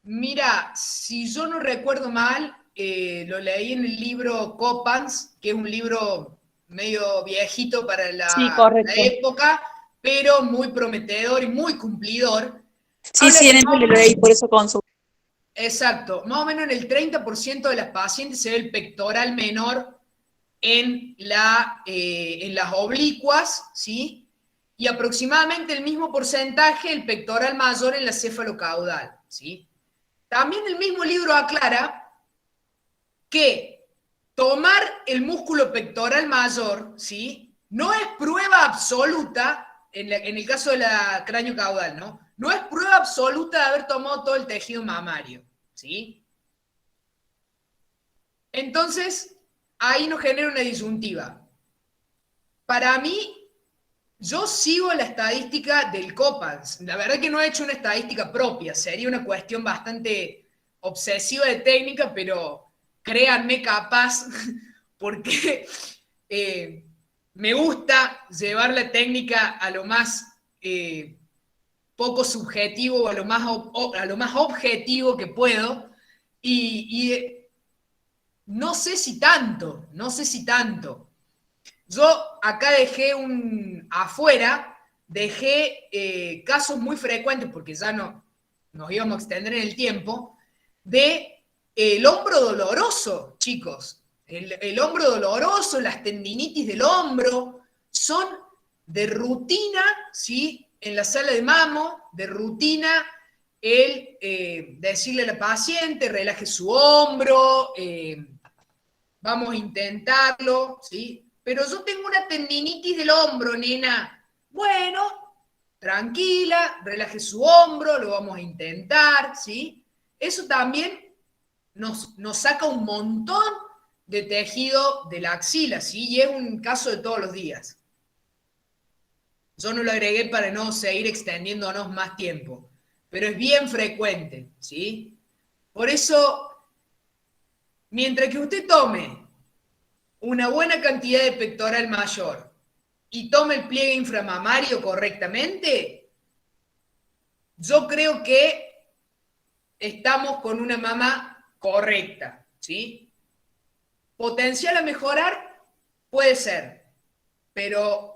Mira, si yo no recuerdo mal, lo leí en el libro Copans, que es un libro medio viejito para Sí, la correcto. época, pero muy prometedor y muy cumplidor. Sí, Habla sí, que en eso lo leí, por eso consulto. exacto, más o menos en el 30% de las pacientes se ve el pectoral menor en las oblicuas, ¿sí? Y aproximadamente el mismo porcentaje el pectoral mayor en la cefalocaudal, ¿sí? También el mismo libro aclara que tomar el músculo pectoral mayor, ¿sí? No es prueba absoluta, en el caso de la cráneo caudal, ¿no? No es prueba absoluta de haber tomado todo el tejido mamario, ¿sí? Entonces, ahí nos genera una disyuntiva. Para mí, yo sigo la estadística del Copans. La verdad que no he hecho una estadística propia, sería una cuestión bastante obsesiva de técnica, pero créanme capaz, porque me gusta llevar la técnica a lo más poco subjetivo, a lo más objetivo que puedo, y no sé si tanto, no sé si tanto. Yo acá dejé casos muy frecuentes, porque ya no nos íbamos a extender en el tiempo, de el hombro doloroso, chicos. El hombro doloroso, las tendinitis del hombro, son de rutina, ¿sí? En la sala de mamo, de rutina, decirle a la paciente, relaje su hombro, vamos a intentarlo, ¿sí? Pero yo tengo una tendinitis del hombro, nena. Bueno, tranquila, relaje su hombro, lo vamos a intentar, ¿sí? Eso también nos saca un montón de tejido de la axila, ¿sí? Y es un caso de todos los días. Yo no lo agregué para no seguir extendiéndonos más tiempo, pero es bien frecuente, ¿sí? Por eso, mientras que usted tome una buena cantidad de pectoral mayor y tome el pliegue inframamario correctamente, yo creo que estamos con una mama correcta, ¿sí? Potencial a mejorar puede ser, pero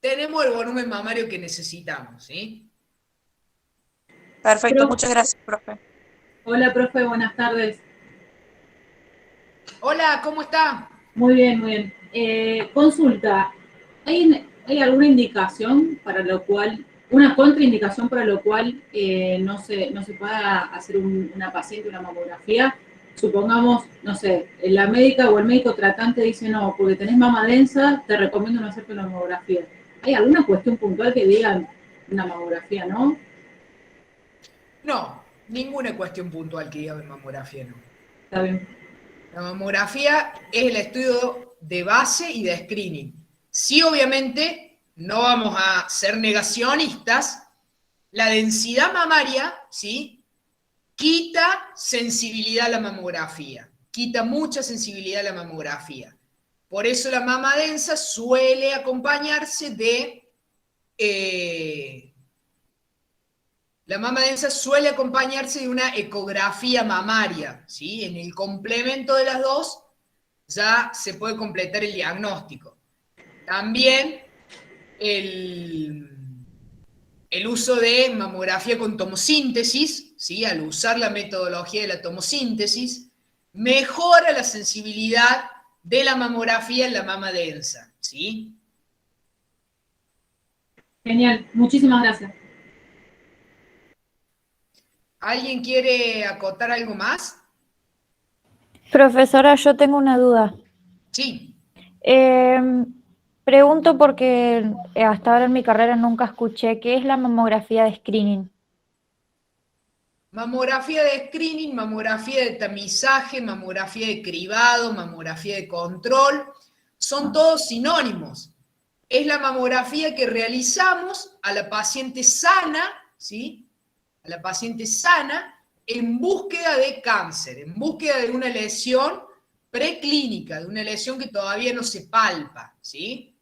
tenemos el volumen mamario que necesitamos, ¿sí? Perfecto, muchas gracias, profe. Hola, profe, buenas tardes. Hola, ¿cómo está? Muy bien, muy bien. Consulta, ¿hay alguna indicación para lo cual, una contraindicación para lo cual no se pueda hacer una paciente una mamografía? Supongamos, no sé, la médica o el médico tratante dice, no, porque tenés mama densa, te recomiendo no hacerte una mamografía. ¿Hay alguna cuestión puntual que digan una mamografía, no? No, ninguna cuestión puntual que diga de mamografía, no. Está bien. La mamografía es el estudio de base y de screening. Sí, obviamente, no vamos a ser negacionistas. La densidad mamaria, ¿sí? Quita sensibilidad a la mamografía. Quita mucha sensibilidad a la mamografía. Por eso la mama densa suele acompañarse de... la mama densa suele acompañarse de una ecografía mamaria, ¿sí? En el complemento de las dos ya se puede completar el diagnóstico. También el uso de mamografía con tomosíntesis, ¿sí? Al usar la metodología de la tomosíntesis, mejora la sensibilidad de la mamografía en la mama densa, ¿sí? Genial, muchísimas gracias. ¿Alguien quiere acotar algo más? Profesora, yo tengo una duda. Sí. Pregunto porque hasta ahora en mi carrera nunca escuché qué es la mamografía de screening. Mamografía de screening, mamografía de tamizaje, mamografía de cribado, mamografía de control, son todos sinónimos. Es la mamografía que realizamos a la paciente sana, ¿sí? A la paciente sana en búsqueda de cáncer, en búsqueda de una lesión preclínica, de una lesión que todavía no se palpa, ¿sí?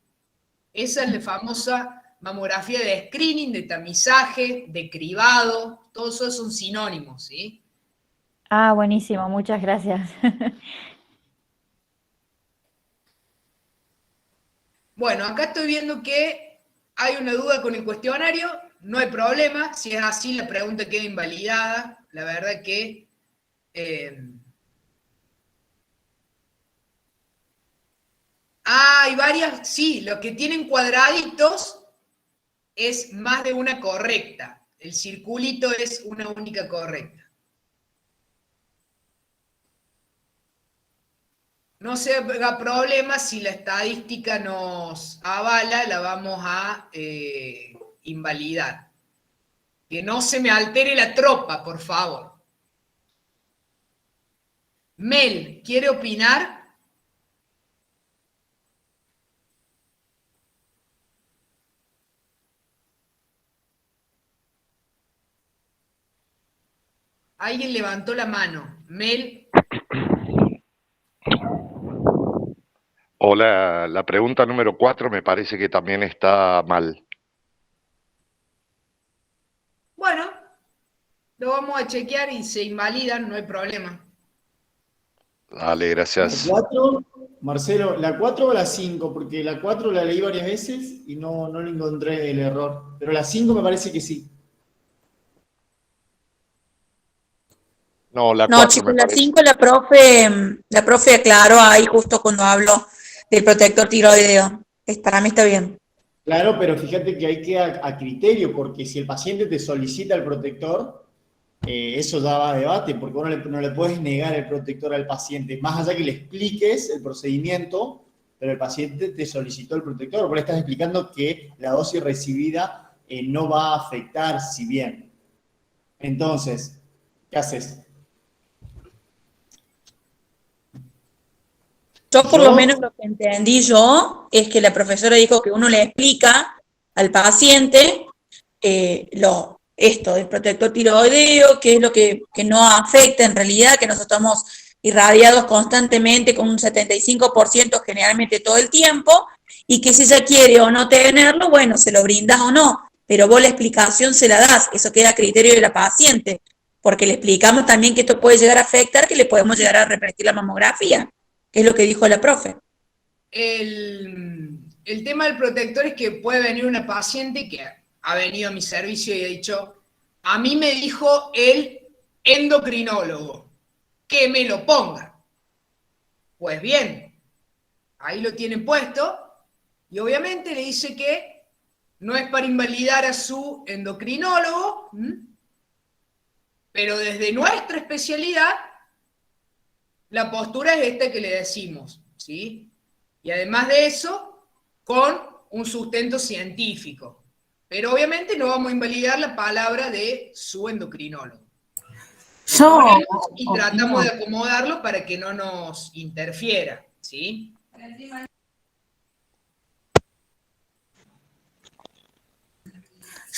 Esa es la famosa mamografía de screening, de tamizaje, de cribado, todos esos son sinónimos, ¿sí? Ah, buenísimo, muchas gracias. Bueno, acá estoy viendo que hay una duda con el cuestionario, no hay problema, si es así la pregunta queda invalidada, la verdad que... hay varias, sí, los que tienen cuadraditos es más de una correcta, el circulito es una única correcta. No se haga problema, si la estadística nos avala, la vamos a invalidar. Que no se me altere la tropa, por favor. Mel, ¿quiere opinar? Alguien levantó la mano. Mel. Hola, la pregunta número 4 me parece que también está mal. Bueno, lo vamos a chequear y se invalidan, no hay problema. Dale, gracias. La 4, Marcelo, ¿la 4 o la 5? Porque la 4 la leí varias veces y no le encontré el error. Pero la 5 me parece que sí. No, la No, 4 chicos, me la parece. 5 la profe aclaró ahí justo cuando hablo del protector tiroideo. Para mí está bien. Claro, pero fíjate que hay que a criterio, porque si el paciente te solicita el protector, eso ya va a debate, porque vos no le puedes negar el protector al paciente, más allá que le expliques el procedimiento, pero el paciente te solicitó el protector, porque le estás explicando que la dosis recibida no va a afectar si bien. Entonces, ¿qué haces? Yo por lo menos lo que entendí yo es que la profesora dijo que uno le explica al paciente esto del protector tiroideo, que es lo que no afecta en realidad, que nosotros estamos irradiados constantemente con un 75% generalmente todo el tiempo, y que si ella quiere o no tenerlo, bueno, se lo brindas o no, pero vos la explicación se la das, eso queda a criterio de la paciente, porque le explicamos también que esto puede llegar a afectar, que le podemos llegar a repetir la mamografía, que es lo que dijo la profe. El tema del protector es que puede venir una paciente que ha venido a mi servicio y ha dicho, a mí me dijo el endocrinólogo que me lo ponga. Pues bien, ahí lo tienen puesto y obviamente le dice que no es para invalidar a su endocrinólogo, pero desde nuestra especialidad la postura es esta que le decimos, ¿sí? Y además de eso, con un sustento científico. Pero obviamente no vamos a invalidar la palabra de su endocrinólogo. Y tratamos de acomodarlo para que no nos interfiera, ¿sí?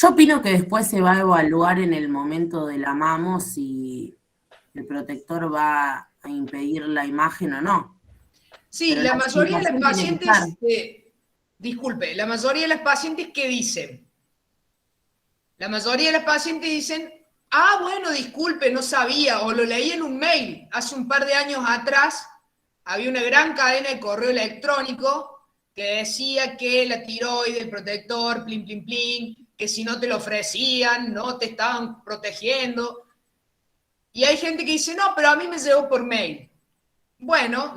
Yo opino que después se va a evaluar en el momento de la mamo si el protector va a impedir la imagen o no. Sí, pero la mayoría de las pacientes, disculpe, la mayoría de las pacientes, ¿qué dicen? La mayoría de las pacientes dicen, bueno, disculpe, no sabía, o lo leí en un mail. Hace un par de años atrás había una gran cadena de correo electrónico que decía que la tiroide, el protector, plin, plin, plin, que si no te lo ofrecían, no te estaban protegiendo. Y hay gente que dice, no, pero a mí me llegó por mail. Bueno,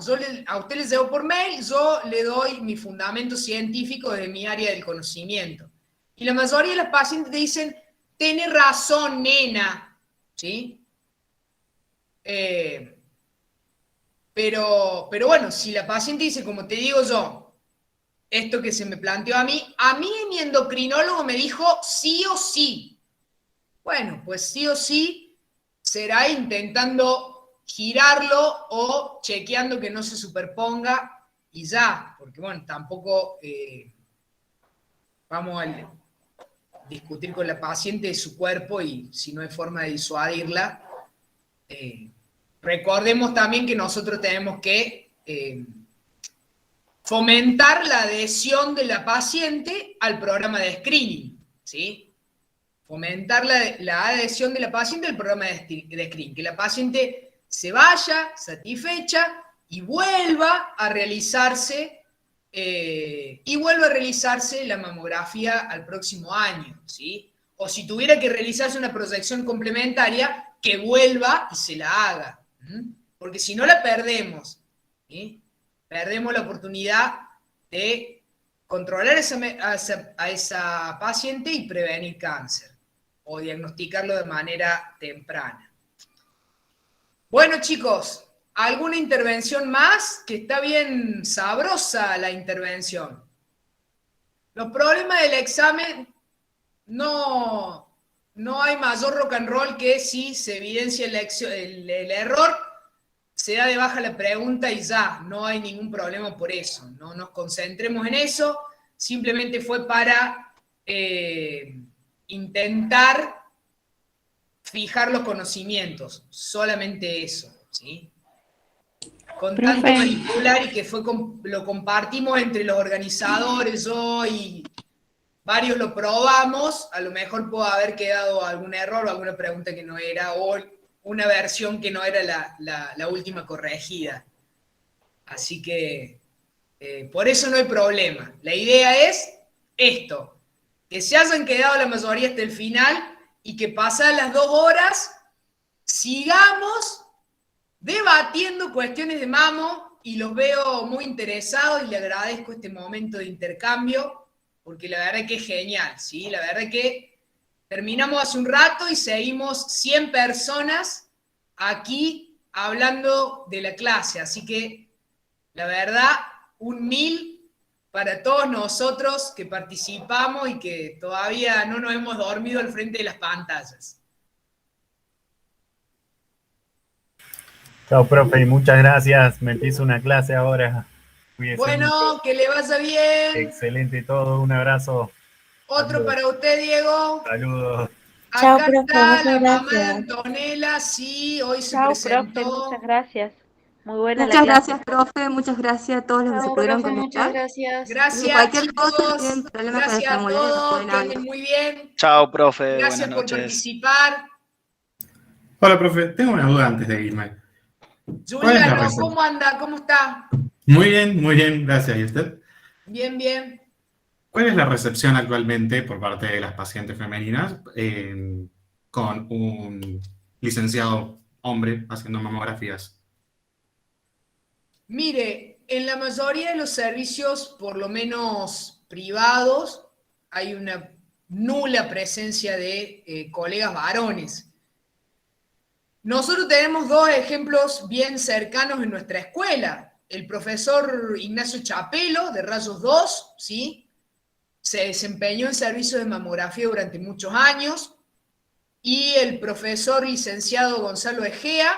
a usted le llegó por mail, yo le doy mi fundamento científico de mi área del conocimiento. Y la mayoría de las pacientes te dicen, tiene razón, nena, ¿sí? Pero bueno, si la paciente dice, como te digo yo, esto que se me planteó a mí mi endocrinólogo me dijo sí o sí. Bueno, pues sí o sí será intentando girarlo o chequeando que no se superponga y ya, porque bueno, tampoco vamos a discutir con la paciente de su cuerpo y si no hay forma de disuadirla, recordemos también que nosotros tenemos que fomentar la adhesión de la paciente al programa de screening, ¿sí? Fomentar la adhesión de la paciente al programa de screening, que la paciente se vaya satisfecha y vuelva a realizarse la mamografía al próximo año, ¿sí? O si tuviera que realizarse una proyección complementaria, que vuelva y se la haga, porque si no la perdemos, ¿sí? Perdemos la oportunidad de controlar a esa paciente y prevenir cáncer, o diagnosticarlo de manera temprana. Bueno, chicos, ¿alguna intervención más? Que está bien sabrosa la intervención. Los problemas del examen, no hay mayor rock and roll que si se evidencia el error, se da de baja la pregunta y ya, no hay ningún problema por eso. No nos concentremos en eso, simplemente fue para intentar fijar los conocimientos, solamente eso, ¿sí? Con tanto manipular y que lo compartimos entre los organizadores, yo y varios lo probamos, a lo mejor puede haber quedado algún error o alguna pregunta que no era, o una versión que no era la última corregida. Así que por eso no hay problema. La idea es esto, que se hayan quedado la mayoría hasta el final y que pasadas las 2 horas sigamos debatiendo cuestiones de mamo, y los veo muy interesados y le agradezco este momento de intercambio, porque la verdad que es genial, ¿sí? La verdad que terminamos hace un rato y seguimos 100 personas aquí hablando de la clase, así que la verdad, un 1000 para todos nosotros que participamos y que todavía no nos hemos dormido al frente de las pantallas. Chao, profe, muchas gracias. Me empiezo una clase ahora. Bueno, que le vaya bien. Excelente todo, un abrazo. Otro Saludos. para usted, Diego. Saludos. Chao, Acá profe, está muchas la mamá de gracias. Antonella, sí, hoy se Chao, presentó. profe, muchas gracias. Muy buena la Muchas clase. gracias, profe. Muchas gracias a todos los que se Chao, pudieron profe, muchas conectar. gracias. Gracias, Cualquier cosa, chicos. si tienen problemas con el Gracias a formulario, nos todos, pueden que anden hablar. muy bien. Chao, profe. Gracias Buenas por noches. participar. Hola, profe. Tengo una duda antes de irme. ¿Cuál es la Juliano, receta? ¿cómo anda? ¿Cómo está? Muy bien, gracias. ¿Y usted? Bien, bien. ¿Cuál es la recepción actualmente por parte de las pacientes femeninas con un licenciado hombre haciendo mamografías? Mire, en la mayoría de los servicios, por lo menos privados, hay una nula presencia de colegas varones. Nosotros tenemos 2 ejemplos bien cercanos en nuestra escuela. El profesor Ignacio Chapelo, de Rayos 2, ¿sí? Se desempeñó en servicios de mamografía durante muchos años. Y el profesor licenciado Gonzalo Egea,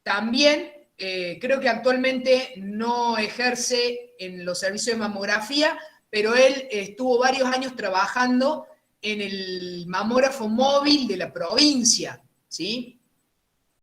también, creo que actualmente no ejerce en los servicios de mamografía, pero él estuvo varios años trabajando en el mamógrafo móvil de la provincia, ¿sí?